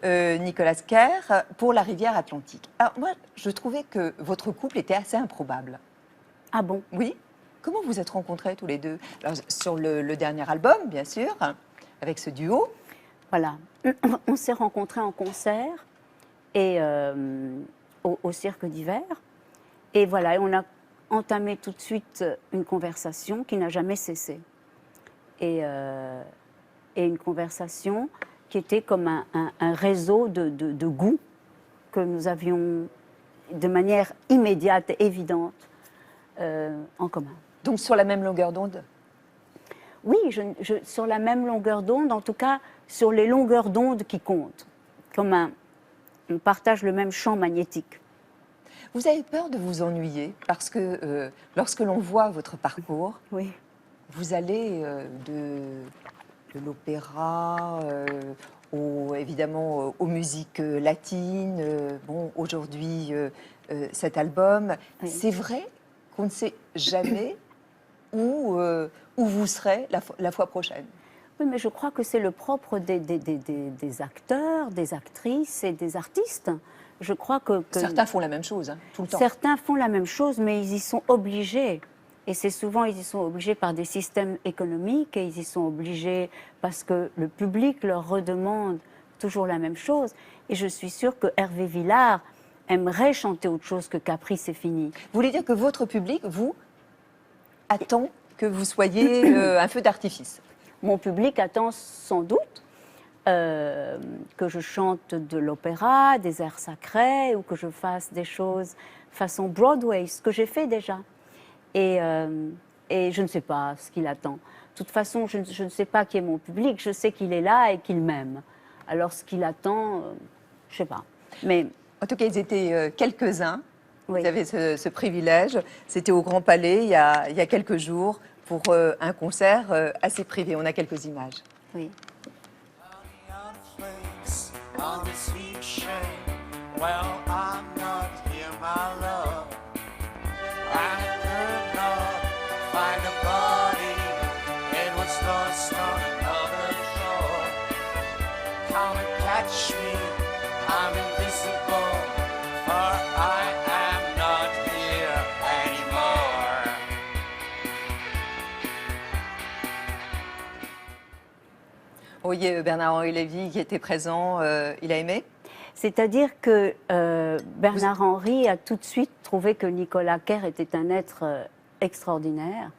Nicolas Kerr, pour la rivière Atlantique. Alors moi, je trouvais que votre couple était assez improbable. Ah bon? Oui. Comment vous êtes rencontrés tous les deux? Alors, sur le dernier album, bien sûr, avec ce duo. Voilà. On s'est rencontrés en concert et au Cirque d'hiver. Et voilà, on a entamé tout de suite une conversation qui n'a jamais cessé. Et une conversation qui était comme un réseau de goûts que nous avions de manière immédiate et évidente en commun. Donc sur la même longueur d'onde? Oui, sur la même longueur d'onde, en tout cas sur les longueurs d'onde qui comptent. On partage le même champ magnétique. Vous avez peur de vous ennuyer parce que lorsque l'on voit votre parcours, Oui. vous allez de l'opéra, évidemment aux musiques latines. Bon, aujourd'hui, cet album. Oui. C'est vrai qu'on ne sait jamais où vous serez la fois prochaine. Oui, mais je crois que c'est le propre des acteurs, des actrices et des artistes. Je crois que Certains font la même chose, hein, tout le temps. certains font la même chose, mais ils y sont obligés. Et c'est souvent, ils y sont obligés par des systèmes économiques et ils y sont obligés parce que le public leur redemande toujours la même chose. Et je suis sûre que Hervé Villard aimerait chanter autre chose que Capri, c'est fini. Vous voulez dire que votre public, vous, attend que vous soyez un feu d'artifice? Mon public attend sans doute que je chante de l'opéra, des airs sacrés ou que je fasse des choses façon Broadway, ce que j'ai fait déjà. Et je ne sais pas ce qu'il attend. De toute façon, je ne sais pas qui est mon public. Je sais qu'il est là et qu'il m'aime. Alors, ce qu'il attend, je ne sais pas. Mais En tout cas, ils étaient quelques-uns. oui. Vous avez ce privilège. C'était au Grand Palais il y a quelques jours pour un concert assez privé. On a quelques images. Oui. On the sweet shame, well, I'm not here, my love. I could not find a body, it was lost on another shore. Come and catch me, I'm invisible, for I am not here anymore. Vous voyez Bernard-Henri Lévy qui était présent, il a aimé? C'est-à-dire que Bernard-Henri a tout de suite trouvé que Nicolas Kerr était un être extraordinaire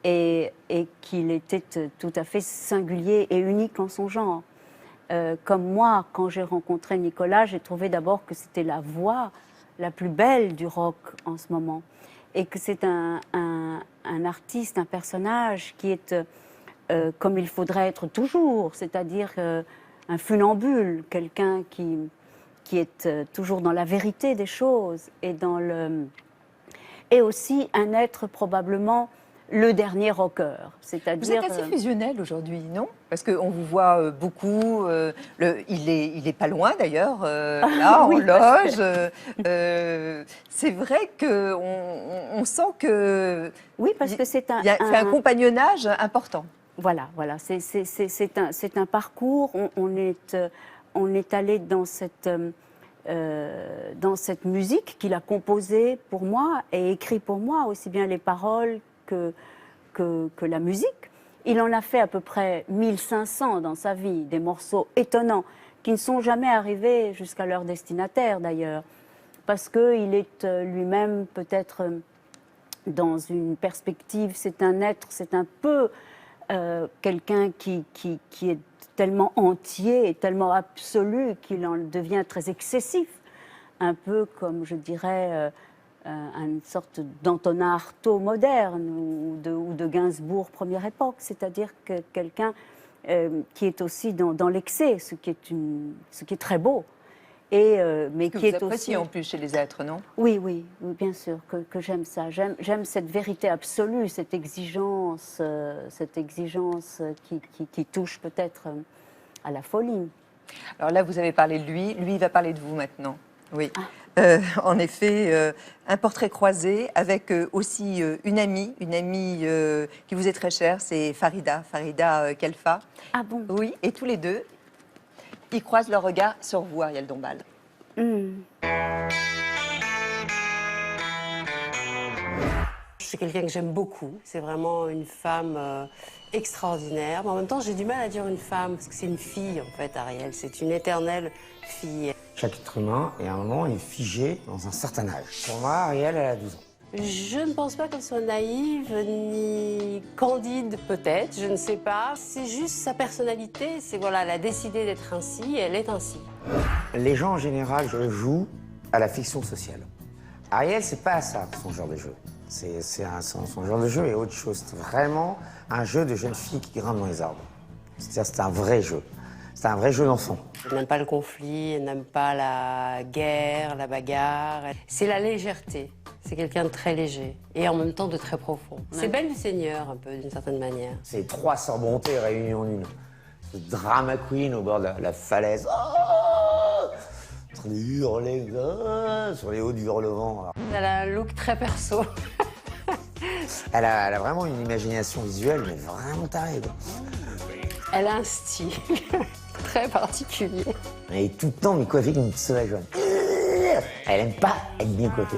et qu'il était tout à fait singulier et unique en son genre. Comme moi, quand j'ai rencontré Nicolas, j'ai trouvé d'abord que c'était la voix la plus belle du rock en ce moment et que c'est un artiste, un personnage qui est comme il faudrait être toujours, c'est-à-dire un funambule, quelqu'un qui est toujours dans la vérité des choses et aussi un être probablement le dernier rocker. Vous C'est-à-dire êtes assez fusionnel aujourd'hui, non? Parce qu'on vous voit beaucoup. Il est pas loin d'ailleurs, là, oui, en loge. C'est vrai qu'on sent que oui, parce que c'est un, c'est un compagnonnage important. Voilà, c'est un parcours. On est allé dans cette musique qu'il a composée pour moi et écrit pour moi, aussi bien les paroles que la musique. Il en a fait à peu près 1500 dans sa vie, des morceaux étonnants qui ne sont jamais arrivés jusqu'à leur destinataire d'ailleurs, parce qu'il est lui-même peut-être dans une perspective, c'est un être, c'est un peu quelqu'un qui est tellement entier et tellement absolu qu'il en devient très excessif, un peu comme, je dirais, une sorte d'Antonin Artaud moderne ou de Gainsbourg première époque, c'est-à-dire que quelqu'un qui est aussi dans l'excès, ce qui est très beau. Mais Que qui vous est appréciez aussi... en plus chez les êtres, non? Oui, bien sûr, que j'aime ça. J'aime cette vérité absolue, cette exigence qui touche peut-être à la folie. Alors là, vous avez parlé de lui. Lui, il va parler de vous maintenant. Oui. En effet, un portrait croisé avec aussi une amie qui vous est très chère, c'est Farida Khelfa. Ah bon? Oui, et tous les deux, ils croisent leur regard sur vous, Ariel Dombal. Hmm. C'est quelqu'un que j'aime beaucoup. C'est vraiment une femme extraordinaire. Mais en même temps, j'ai du mal à dire une femme, parce que c'est une fille, en fait, Ariel. C'est une éternelle fille. Chaque être humain, à un moment, est figé dans un certain âge. Pour moi, Ariel, elle a 12 ans. Je ne pense pas qu'elle soit naïve, ni candide, peut-être, je ne sais pas. C'est juste sa personnalité. C'est voilà, elle a décidé d'être ainsi, elle est ainsi. Les gens, en général, jouent à la fiction sociale. Ariel, c'est pas ça, son genre de jeu. Son genre de jeu est autre chose. C'est vraiment un jeu de jeune fille qui grimpe dans les arbres. C'est-à-dire, c'est un vrai jeu. C'est un vrai jeu d'enfant. Elle n'aime pas le conflit, elle n'aime pas la guerre, la bagarre. C'est la légèreté. C'est quelqu'un de très léger et en même temps de très profond. C'est Belle du Seigneur, un peu, d'une certaine manière. C'est 300 bontés réunies en une. Ce drama queen au bord de la falaise. Oh, en train de hurler sur les hauts du hurlement. Elle a un look très perso. Elle a vraiment une imagination visuelle, mais vraiment tarée. Elle a un style très particulier. Elle est tout le temps coiffée comme une sauvage jaune. Elle aime pas être bien coiffée.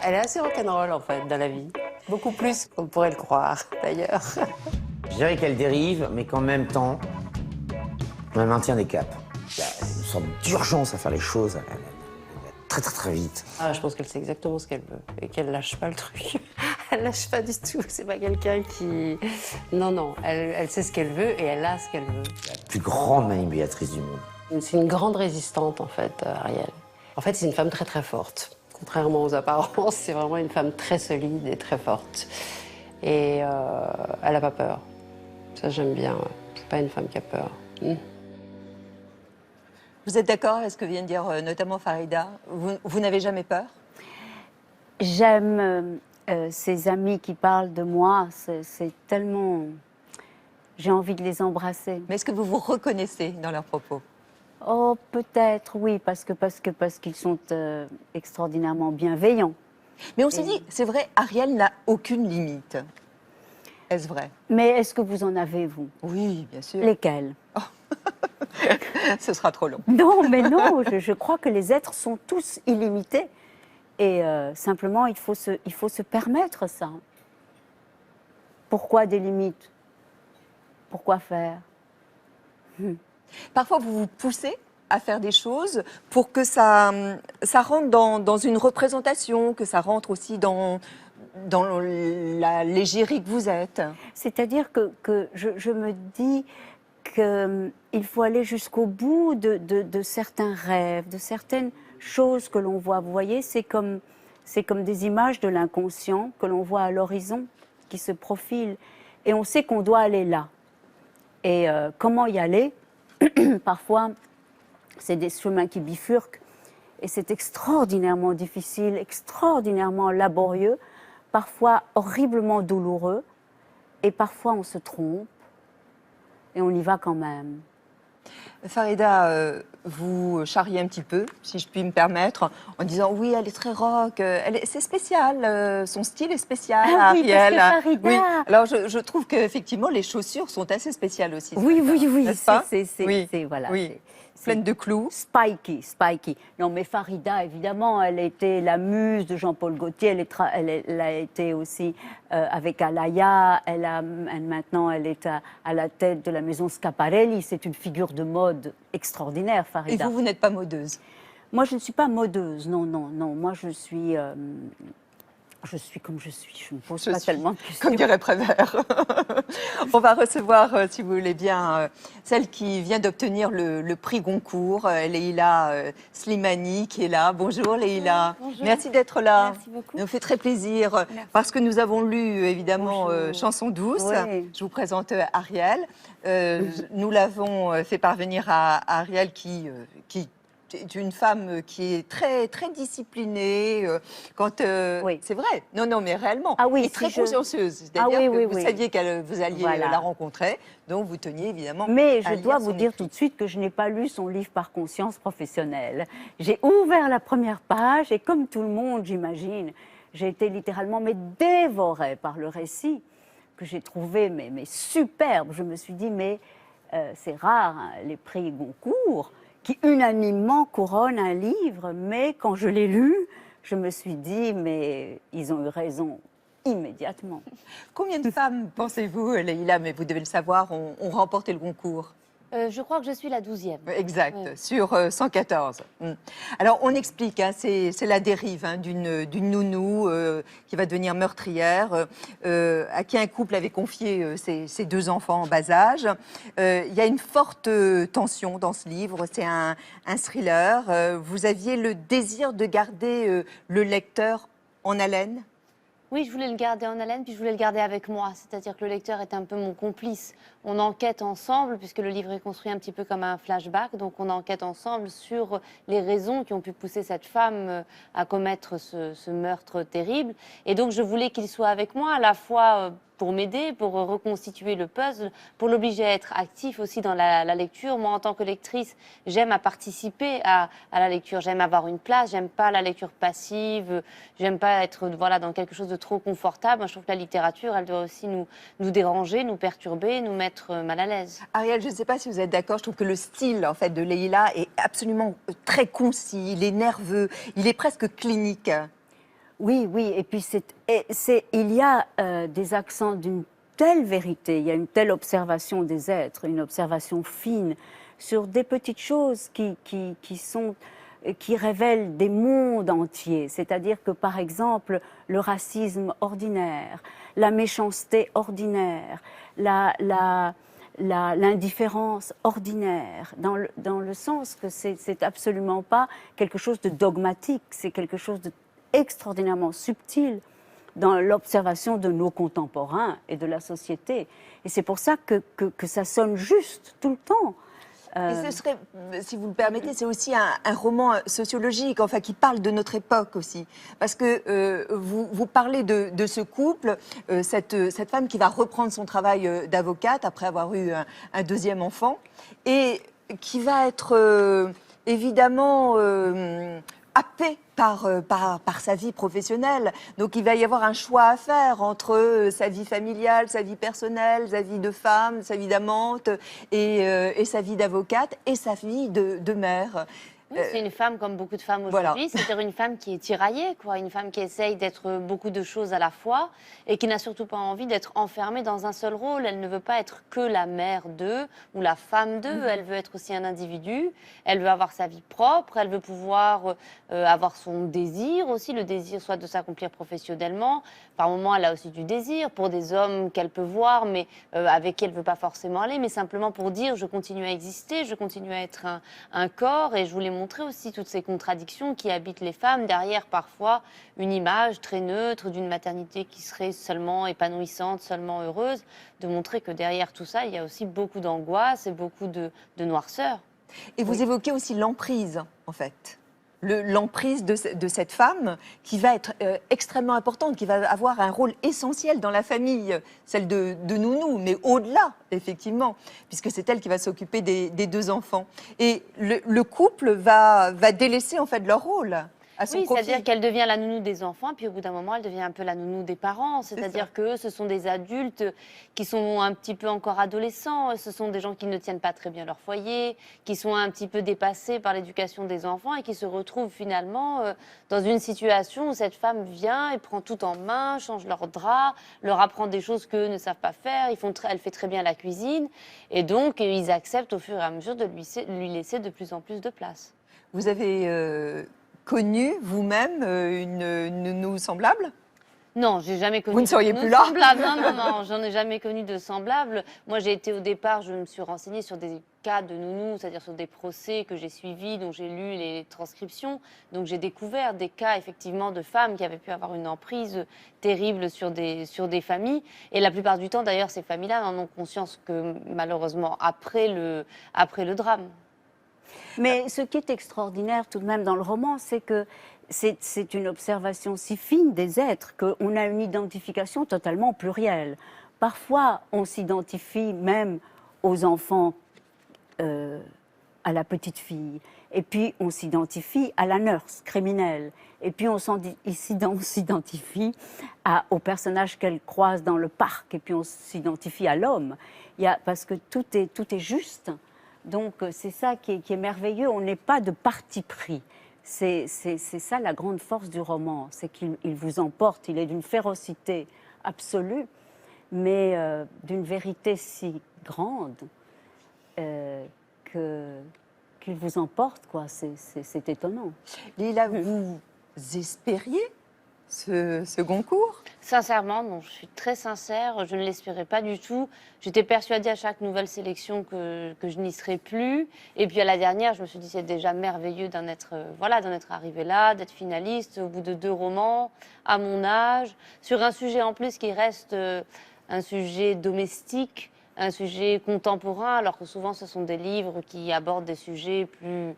Elle est assez rock'n'roll en fait dans la vie. Beaucoup plus qu'on pourrait le croire d'ailleurs. Je dirais qu'elle dérive, mais qu'en même temps, elle maintient des caps. Il y a une sorte d'urgence à faire les choses. Elle très très très vite. Ah, je pense qu'elle sait exactement ce qu'elle veut et qu'elle lâche pas le truc. Elle lâche pas du tout. C'est pas quelqu'un qui. Non, non. Elle sait ce qu'elle veut et elle a ce qu'elle veut. La plus grande manipulatrice du monde. C'est une grande résistante en fait, Ariel. En fait, c'est une femme très très forte. Contrairement aux apparences, c'est vraiment une femme très solide et très forte. Et elle a pas peur. Ça, j'aime bien. Ouais. C'est pas une femme qui a peur. Vous êtes d'accord avec ce que vient de dire notamment Farida? Vous n'avez jamais peur? J'aime ces amis qui parlent de moi. C'est tellement... J'ai envie de les embrasser. Mais est-ce que vous vous reconnaissez dans leurs propos? Oh, peut-être, oui, parce qu'ils sont extraordinairement bienveillants. Mais on s'est dit, c'est vrai, Ariel n'a aucune limite. Est-ce vrai? Mais est-ce que vous en avez, vous? Oui, bien sûr. Lesquels? Ce sera trop long. Non, mais non, je crois que les êtres sont tous illimités. Et simplement, il faut se permettre ça. Pourquoi des limites? Pourquoi faire? Parfois, vous vous poussez à faire des choses pour que ça rentre dans une représentation, que ça rentre aussi dans la légérie que vous êtes. C'est-à-dire que je me dis qu'il faut aller jusqu'au bout de certains rêves, de certaines choses que l'on voit. Vous voyez, c'est comme des images de l'inconscient que l'on voit à l'horizon, qui se profilent. Et on sait qu'on doit aller là. Et comment y aller? Parfois, c'est des chemins qui bifurquent. Et c'est extraordinairement difficile, extraordinairement laborieux, parfois horriblement douloureux. Et parfois, on se trompe. Et on y va quand même. Farida, vous charriez un petit peu, si je puis me permettre, en disant oui, elle est très rock, c'est spécial, son style est spécial, ah, oui, Ariel. Parce que Farida... Oui. Alors je trouve qu'effectivement les chaussures sont assez spéciales aussi. Oui, n'est-ce pas? c'est voilà. Oui. Pleine de clous. Spiky. Non, mais Farida, évidemment, elle était la muse de Jean-Paul Gaultier. Elle a été aussi avec Alaya. Maintenant, elle est à la tête de la maison Schiaparelli. C'est une figure de mode extraordinaire, Farida. Et vous n'êtes pas modeuse? Moi, je ne suis pas modeuse. Non. Moi, je suis comme je suis. Je ne pose pas tellement de questions. Comme dirait Prévert. On va recevoir, si vous voulez bien, celle qui vient d'obtenir le prix Goncourt, Leïla Slimani, qui est là. Bonjour Leïla. Bonjour. Merci d'être là. Merci beaucoup. Ça nous fait très plaisir, parce que nous avons lu, évidemment, Chanson douce. Oui. Je vous présente Ariel. Nous l'avons fait parvenir à Ariel qui est une femme qui est très, très disciplinée. Oui. C'est vrai. Non, mais réellement. Ah oui, et très si consciencieuse. C'est-à-dire que vous saviez que vous alliez Voilà. la rencontrer, donc vous teniez évidemment. Mais à je dois lire vous son dire écrit. tout de suite que je n'ai pas lu son livre par conscience professionnelle. J'ai ouvert la première page et comme tout le monde, j'imagine, j'ai été littéralement dévorée par le récit que j'ai trouvé mais superbe. Je me suis dit, mais c'est rare, hein, les prix Goncourt, qui unanimement couronnent un livre, mais quand je l'ai lu, je me suis dit, mais ils ont eu raison immédiatement. Combien de femmes, pensez-vous, Leïla, mais vous devez le savoir, ont remporté le Goncourt? Je crois que je suis la 12e. Exact, Ouais. sur 114. Alors, on explique, hein, c'est la dérive d'une nounou qui va devenir meurtrière, à qui un couple avait confié ses deux enfants en bas âge. Il y a une forte tension dans ce livre, c'est un thriller. Vous aviez le désir de garder le lecteur en haleine? Oui, je voulais le garder en haleine, puis je voulais le garder avec moi. C'est-à-dire que le lecteur est un peu mon complice. On enquête ensemble, puisque le livre est construit un petit peu comme un flashback. Donc on enquête ensemble sur les raisons qui ont pu pousser cette femme à commettre ce meurtre terrible. Et donc je voulais qu'il soit avec moi, à la fois pour m'aider, pour reconstituer le puzzle, pour l'obliger à être actif aussi dans la lecture. Moi, en tant que lectrice, j'aime à participer à la lecture. J'aime avoir une place, j'aime pas la lecture passive, j'aime pas être dans quelque chose de trop confortable. Moi, je trouve que la littérature, elle doit aussi nous déranger, nous perturber, nous mettre mal à l'aise. Ariel, je ne sais pas si vous êtes d'accord, je trouve que le style en fait, de Leïla est absolument très concis, il est nerveux, il est presque clinique. Oui, et puis il y a des accents d'une telle vérité, il y a une telle observation des êtres, une observation fine sur des petites choses qui révèlent des mondes entiers. C'est-à-dire que, par exemple, le racisme ordinaire, la méchanceté ordinaire, l'indifférence ordinaire, dans le sens que c'est absolument pas quelque chose de dogmatique, c'est quelque chose de extraordinairement subtil dans l'observation de nos contemporains et de la société. Et c'est pour ça que ça sonne juste tout le temps. Et ce serait, si vous le permettez, c'est aussi un roman sociologique, enfin qui parle de notre époque aussi, parce que vous parlez de ce couple, cette femme qui va reprendre son travail d'avocate après avoir eu un deuxième enfant, et qui va être évidemment happée par sa vie professionnelle. Donc il va y avoir un choix à faire entre sa vie familiale, sa vie personnelle, sa vie de femme, sa vie d'amante et sa vie d'avocate et sa vie de mère. Oui, c'est une femme comme beaucoup de femmes aujourd'hui, c'est-à-dire une femme qui est tiraillée, une femme qui essaye d'être beaucoup de choses à la fois et qui n'a surtout pas envie d'être enfermée dans un seul rôle. Elle ne veut pas être que la mère d'eux ou la femme d'eux, elle veut être aussi un individu, elle veut avoir sa vie propre, elle veut pouvoir avoir son désir aussi, le désir soit de s'accomplir professionnellement. Par moments, elle a aussi du désir pour des hommes qu'elle peut voir, mais avec qui elle ne veut pas forcément aller, mais simplement pour dire je continue à exister, je continue à être un corps et je voulais montrer aussi toutes ces contradictions qui habitent les femmes, derrière parfois une image très neutre d'une maternité qui serait seulement épanouissante, seulement heureuse, de montrer que derrière tout ça, il y a aussi beaucoup d'angoisse et beaucoup de noirceur. Et vous évoquez aussi l'emprise, en fait. L'emprise de cette femme qui va être extrêmement importante, qui va avoir un rôle essentiel dans la famille, celle de Nounou, mais au-delà, effectivement, puisque c'est elle qui va s'occuper des deux enfants. Et le couple va délaisser en fait leur rôle. Oui, c'est-à-dire qu'elle devient la nounou des enfants, puis au bout d'un moment, elle devient un peu la nounou des parents. C'est-à-dire que ce sont des adultes qui sont un petit peu encore adolescents, ce sont des gens qui ne tiennent pas très bien leur foyer, qui sont un petit peu dépassés par l'éducation des enfants et qui se retrouvent finalement dans une situation où cette femme vient et prend tout en main, change leurs draps, leur apprend des choses qu'eux ne savent pas faire, elle fait très bien la cuisine, et donc ils acceptent au fur et à mesure de lui laisser de plus en plus de place. Vous avez connu vous-même une nounou semblable ? Non, j'ai jamais connu. Vous ne seriez plus là ? Semblable. Non, j'en ai jamais connu de semblable. Moi, j'ai été au départ, je me suis renseignée sur des cas de nounous, c'est-à-dire sur des procès que j'ai suivis, dont j'ai lu les transcriptions. Donc, j'ai découvert des cas effectivement de femmes qui avaient pu avoir une emprise terrible sur des familles. Et la plupart du temps, d'ailleurs, ces familles-là n'en ont conscience que malheureusement après le drame. Mais ce qui est extraordinaire tout de même dans le roman, c'est que c'est une observation si fine des êtres qu'on a une identification totalement plurielle. Parfois, on s'identifie même aux enfants, à la petite fille, et puis on s'identifie à la nurse criminelle, et puis on s'identifie au personnage qu'elle croise dans le parc, et puis on s'identifie à l'homme, parce que tout est juste. Donc c'est ça qui est merveilleux, on n'est pas de parti pris. C'est ça la grande force du roman, c'est qu'il vous emporte, il est d'une férocité absolue, mais d'une vérité si grande qu'il vous emporte, quoi. C'est étonnant. Leïla, vous espériez ce Goncourt? Sincèrement, non, je suis très sincère, je ne l'espérais pas du tout. J'étais persuadée à chaque nouvelle sélection que je n'y serais plus. Et puis à la dernière, je me suis dit c'est déjà merveilleux d'en être arrivé là, d'être finaliste au bout de 2 romans, à mon âge, sur un sujet en plus qui reste un sujet domestique, un sujet contemporain, alors que souvent ce sont des livres qui abordent des sujets plus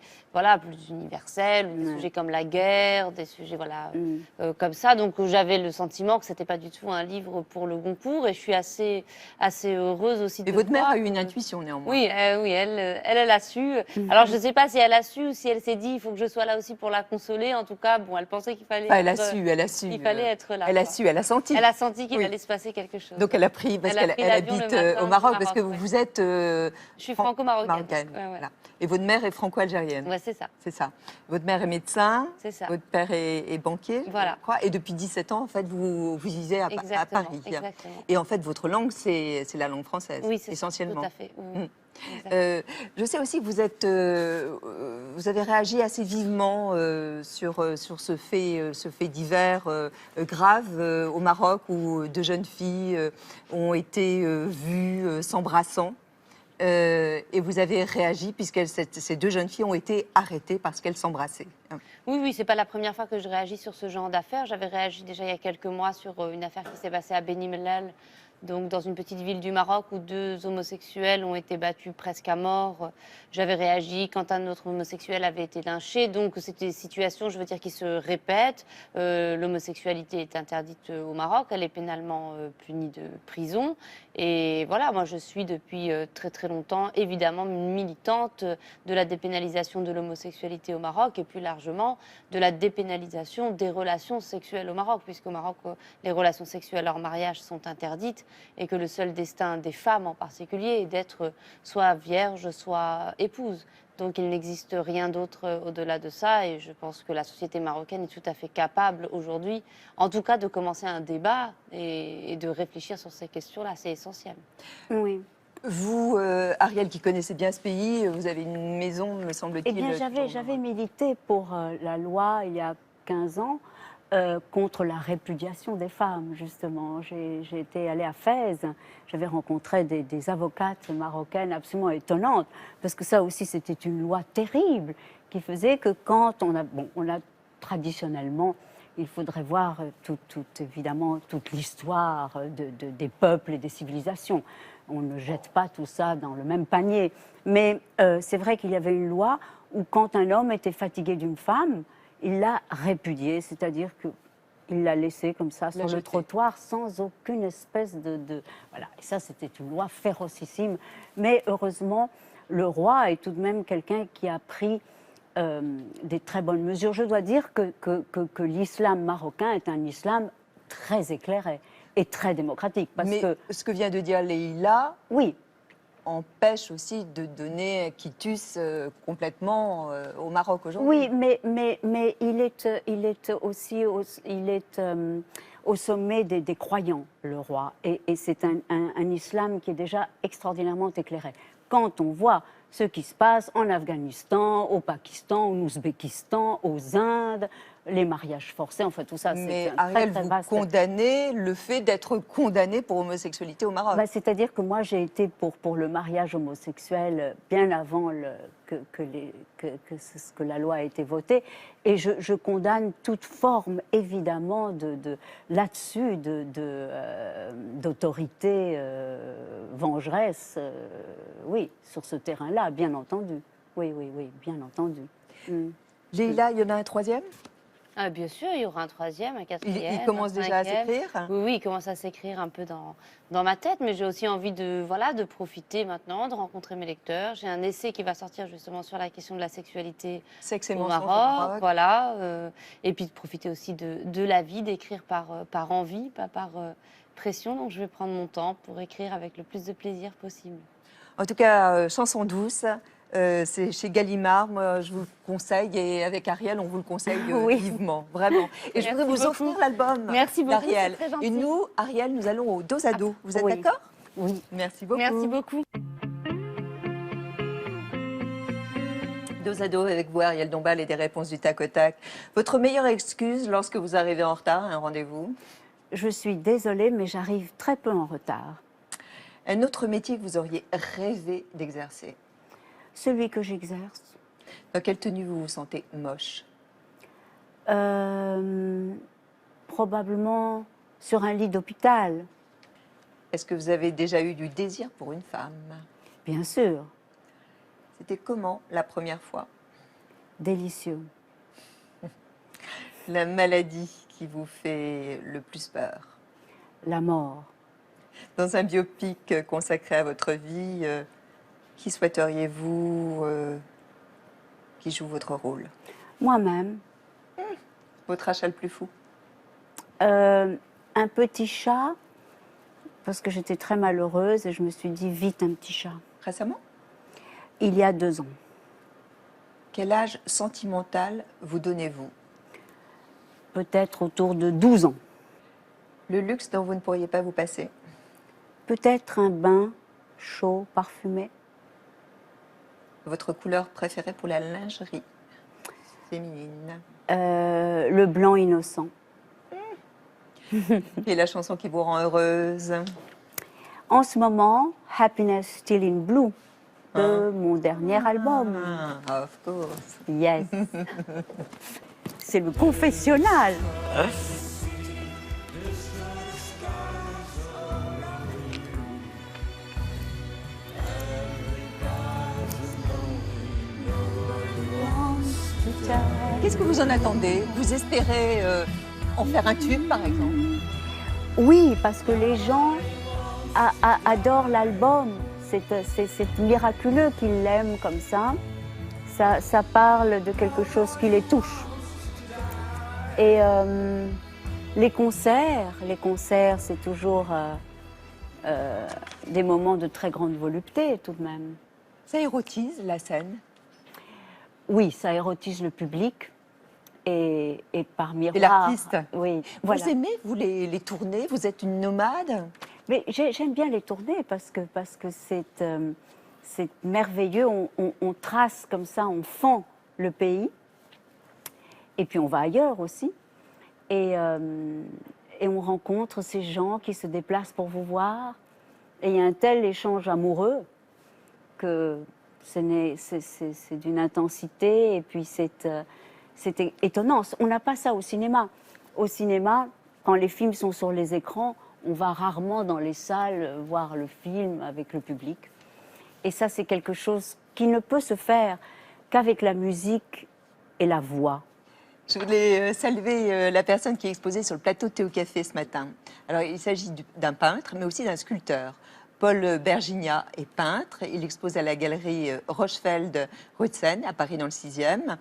universels, ou des sujets comme la guerre, des sujets comme ça. Donc j'avais le sentiment que c'était pas du tout un livre pour le Goncourt, et je suis assez heureuse aussi. Et votre mère a eu une intuition néanmoins. Oui, elle a su. Alors je ne sais pas si elle a su ou si elle s'est dit il faut que je sois là aussi pour la consoler. En tout cas, bon, elle pensait qu'il fallait. Elle a su. Il fallait être là. Elle a su, elle a senti. Elle a senti qu'il allait se passer quelque chose. Donc elle a pris, parce qu'elle habite au Maroc, parce que vous êtes. Je suis franco-marocaine. Voilà. Et votre mère est franco-algérienne. Ouais, c'est ça. C'est ça. Votre mère est médecin. C'est ça. Votre père est banquier. Voilà. Je crois. Et depuis 17 ans, en fait, vous vivez à Paris. Exactement. Et en fait, votre langue, c'est la langue française, oui, c'est essentiellement. Tout à fait. Oui. Je sais aussi que vous avez réagi assez vivement sur ce fait divers grave au Maroc, où 2 jeunes filles ont été vues s'embrassant. Et vous avez réagi puisque ces 2 jeunes filles ont été arrêtées parce qu'elles s'embrassaient. Oui, c'est pas la première fois que je réagis sur ce genre d'affaires. J'avais réagi déjà il y a quelques mois sur une affaire qui s'est passée à Beni Mellal, donc dans une petite ville du Maroc où 2 homosexuels ont été battus presque à mort. J'avais réagi quand un autre homosexuel avait été lynché. Donc c'est des situations, je veux dire, qui se répètent. L'homosexualité est interdite au Maroc, elle est pénalement punie de prison. Et voilà, moi je suis depuis très très longtemps évidemment militante de la dépénalisation de l'homosexualité au Maroc, et plus largement de la dépénalisation des relations sexuelles au Maroc, puisqu'au Maroc les relations sexuelles hors mariage sont interdites, et que le seul destin des femmes en particulier est d'être soit vierge, soit épouse. Donc il n'existe rien d'autre au-delà de ça, et je pense que la société marocaine est tout à fait capable aujourd'hui, en tout cas, de commencer un débat et de réfléchir sur ces questions-là. C'est essentiel. Oui. Vous, Ariel, qui connaissez bien ce pays, vous avez une maison, me semble-t-il. Eh bien, j'avais milité pour la loi il y a 15 ans contre la répudiation des femmes, justement. J'ai été allée à Fès, j'avais rencontré des avocates marocaines absolument étonnantes, parce que ça aussi, c'était une loi terrible qui faisait que quand on a traditionnellement, il faudrait voir évidemment toute l'histoire des peuples et des civilisations. On ne jette pas tout ça dans le même panier. Mais c'est vrai qu'il y avait une loi où quand un homme était fatigué d'une femme, il l'a répudiée, c'est-à-dire qu'il l'a laissée comme ça sur le trottoir sans aucune espèce de... Voilà. Et ça, c'était une loi férocissime. Mais heureusement, le roi est tout de même quelqu'un qui a pris des très bonnes mesures. Je dois dire que l'islam marocain est un islam très éclairé et très démocratique. Mais ce que vient de dire Leïla, oui, empêche aussi de donner quitus complètement au Maroc aujourd'hui. Oui, mais il est aussi au sommet des croyants, le roi. Et c'est un islam qui est déjà extraordinairement éclairé. Quand on voit ce qui se passe en Afghanistan, au Pakistan, au Ouzbékistan, aux Indes, les mariages forcés, enfin tout ça, c'est Ariel, très vaste. vous condamnez le fait d'être condamné pour homosexualité au Maroc. C'est-à-dire que moi, j'ai été pour le mariage homosexuel bien avant que la loi a été votée. Et je condamne toute forme, évidemment, là-dessus, d'autorité vengeresse, oui, sur ce terrain-là, bien entendu. Oui, bien entendu. Leïla, il y en a un troisième ? Bien sûr, il y aura un troisième, un quatrième. Il commence déjà à s'écrire ? Oui, il commence à s'écrire un peu dans ma tête, mais j'ai aussi envie de profiter maintenant, de rencontrer mes lecteurs. J'ai un essai qui va sortir justement sur la question de la sexualité au Maroc, voilà, et puis de profiter aussi de la vie, d'écrire par envie, pas par pression. Donc je vais prendre mon temps pour écrire avec le plus de plaisir possible. En tout cas, Chanson douce. C'est chez Gallimard, moi je vous le conseille, et avec Ariel on vous le conseille vivement, vraiment. Et je voudrais vous offrir l'album d'Ariel. Et nous, Ariel, nous allons au dos à dos. Vous êtes d'accord ? Oui. Merci beaucoup. Merci beaucoup. Dos à dos avec vous, Ariel Dombal, et des réponses du tac au tac. Votre meilleure excuse lorsque vous arrivez en retard à un rendez-vous? Je suis désolée, mais j'arrive très peu en retard. Un autre métier que vous auriez rêvé d'exercer? Celui que j'exerce, Dans quelle tenue vous vous sentez moche? probablement sur un lit d'hôpital, Est-ce que vous avez déjà eu du désir pour une femme? bien sûr, C'était comment la première fois? délicieux. La maladie qui vous fait le plus peur? La mort. Dans un biopic consacré à votre vie, qui souhaiteriez-vous qui joue votre rôle? Moi-même, Votre achat le plus fou? un petit chat, parce que j'étais très malheureuse et je me suis dit vite un petit chat. Récemment? Il y a 2 ans. Quel âge sentimental vous donnez-vous? Peut-être autour de 12 ans. Le luxe dont vous ne pourriez pas vous passer? Peut-être un bain chaud, parfumé. Votre couleur préférée pour la lingerie féminine? Le blanc innocent. Et la chanson qui vous rend heureuse? En ce moment, Happiness Still in Blue, de mon dernier album. Ah, of course. Yes. C'est le confessionnal. Qu'est-ce que vous en attendez? Vous espérez en faire un tube, par exemple? Oui, parce que les gens adorent l'album. C'est miraculeux qu'ils l'aiment comme ça. Ça parle de quelque chose qui les touche. Et les concerts, c'est toujours des moments de très grande volupté tout de même. Ça érotise la scène? Oui, ça érotise le public et par miroir. Et l'artiste? Oui. Vous Voilà. aimez, vous, les tourner? Vous êtes une nomade? Mais j'aime bien les tourner parce que c'est merveilleux. On trace comme ça, on fend le pays. Et puis on va ailleurs aussi. Et on rencontre ces gens qui se déplacent pour vous voir. Et il y a un tel échange amoureux que c'est d'une intensité. Et puis c'est étonnant. On n'a pas ça au cinéma. Au cinéma, quand les films sont sur les écrans, on va rarement dans les salles voir le film avec le public. Et ça, c'est quelque chose qui ne peut se faire qu'avec la musique et la voix. Je voulais saluer la personne qui est exposée sur le plateau de Thé au Café ce matin. Alors, il s'agit d'un peintre, mais aussi d'un sculpteur. Paul Bergignat est peintre. Il expose à la galerie Rochefeld, rue de Seine, à Paris, dans le 6e.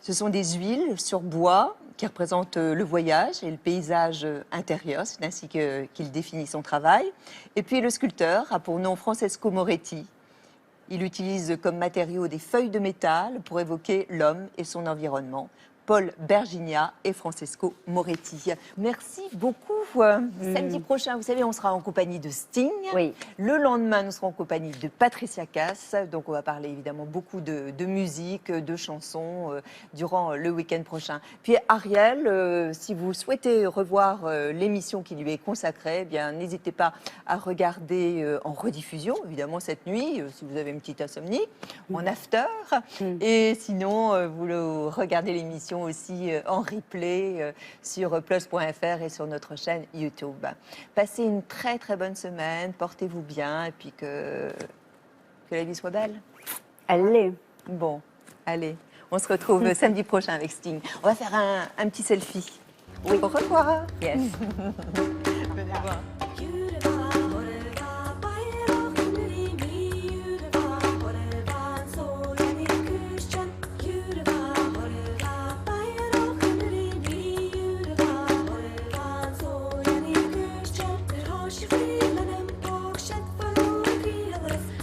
Ce sont des huiles sur bois qui représentent le voyage et le paysage intérieur. C'est ainsi qu'il définit son travail. Et puis le sculpteur a pour nom Francesco Moretti. Il utilise comme matériau des feuilles de métal pour évoquer l'homme et son environnement. Paul Bergignat et Francesco Moretti. Merci beaucoup. Samedi prochain, vous savez, on sera en compagnie de Sting. Oui. Le lendemain, nous serons en compagnie de Patricia Cass. Donc, on va parler évidemment beaucoup de musique, de chansons durant le week-end prochain. Puis, Ariel, si vous souhaitez revoir l'émission qui lui est consacrée, eh bien, n'hésitez pas à regarder en rediffusion, évidemment, cette nuit, si vous avez une petite insomnie, en after. Et sinon, vous regardez l'émission aussi en replay sur plus.fr et sur notre chaîne YouTube. Passez une très très bonne semaine, portez-vous bien et puis que la vie soit belle. Allez. Bon, allez, on se retrouve samedi prochain avec Sting. On va faire un petit selfie. Oui. Au revoir. Yes. Venez voir.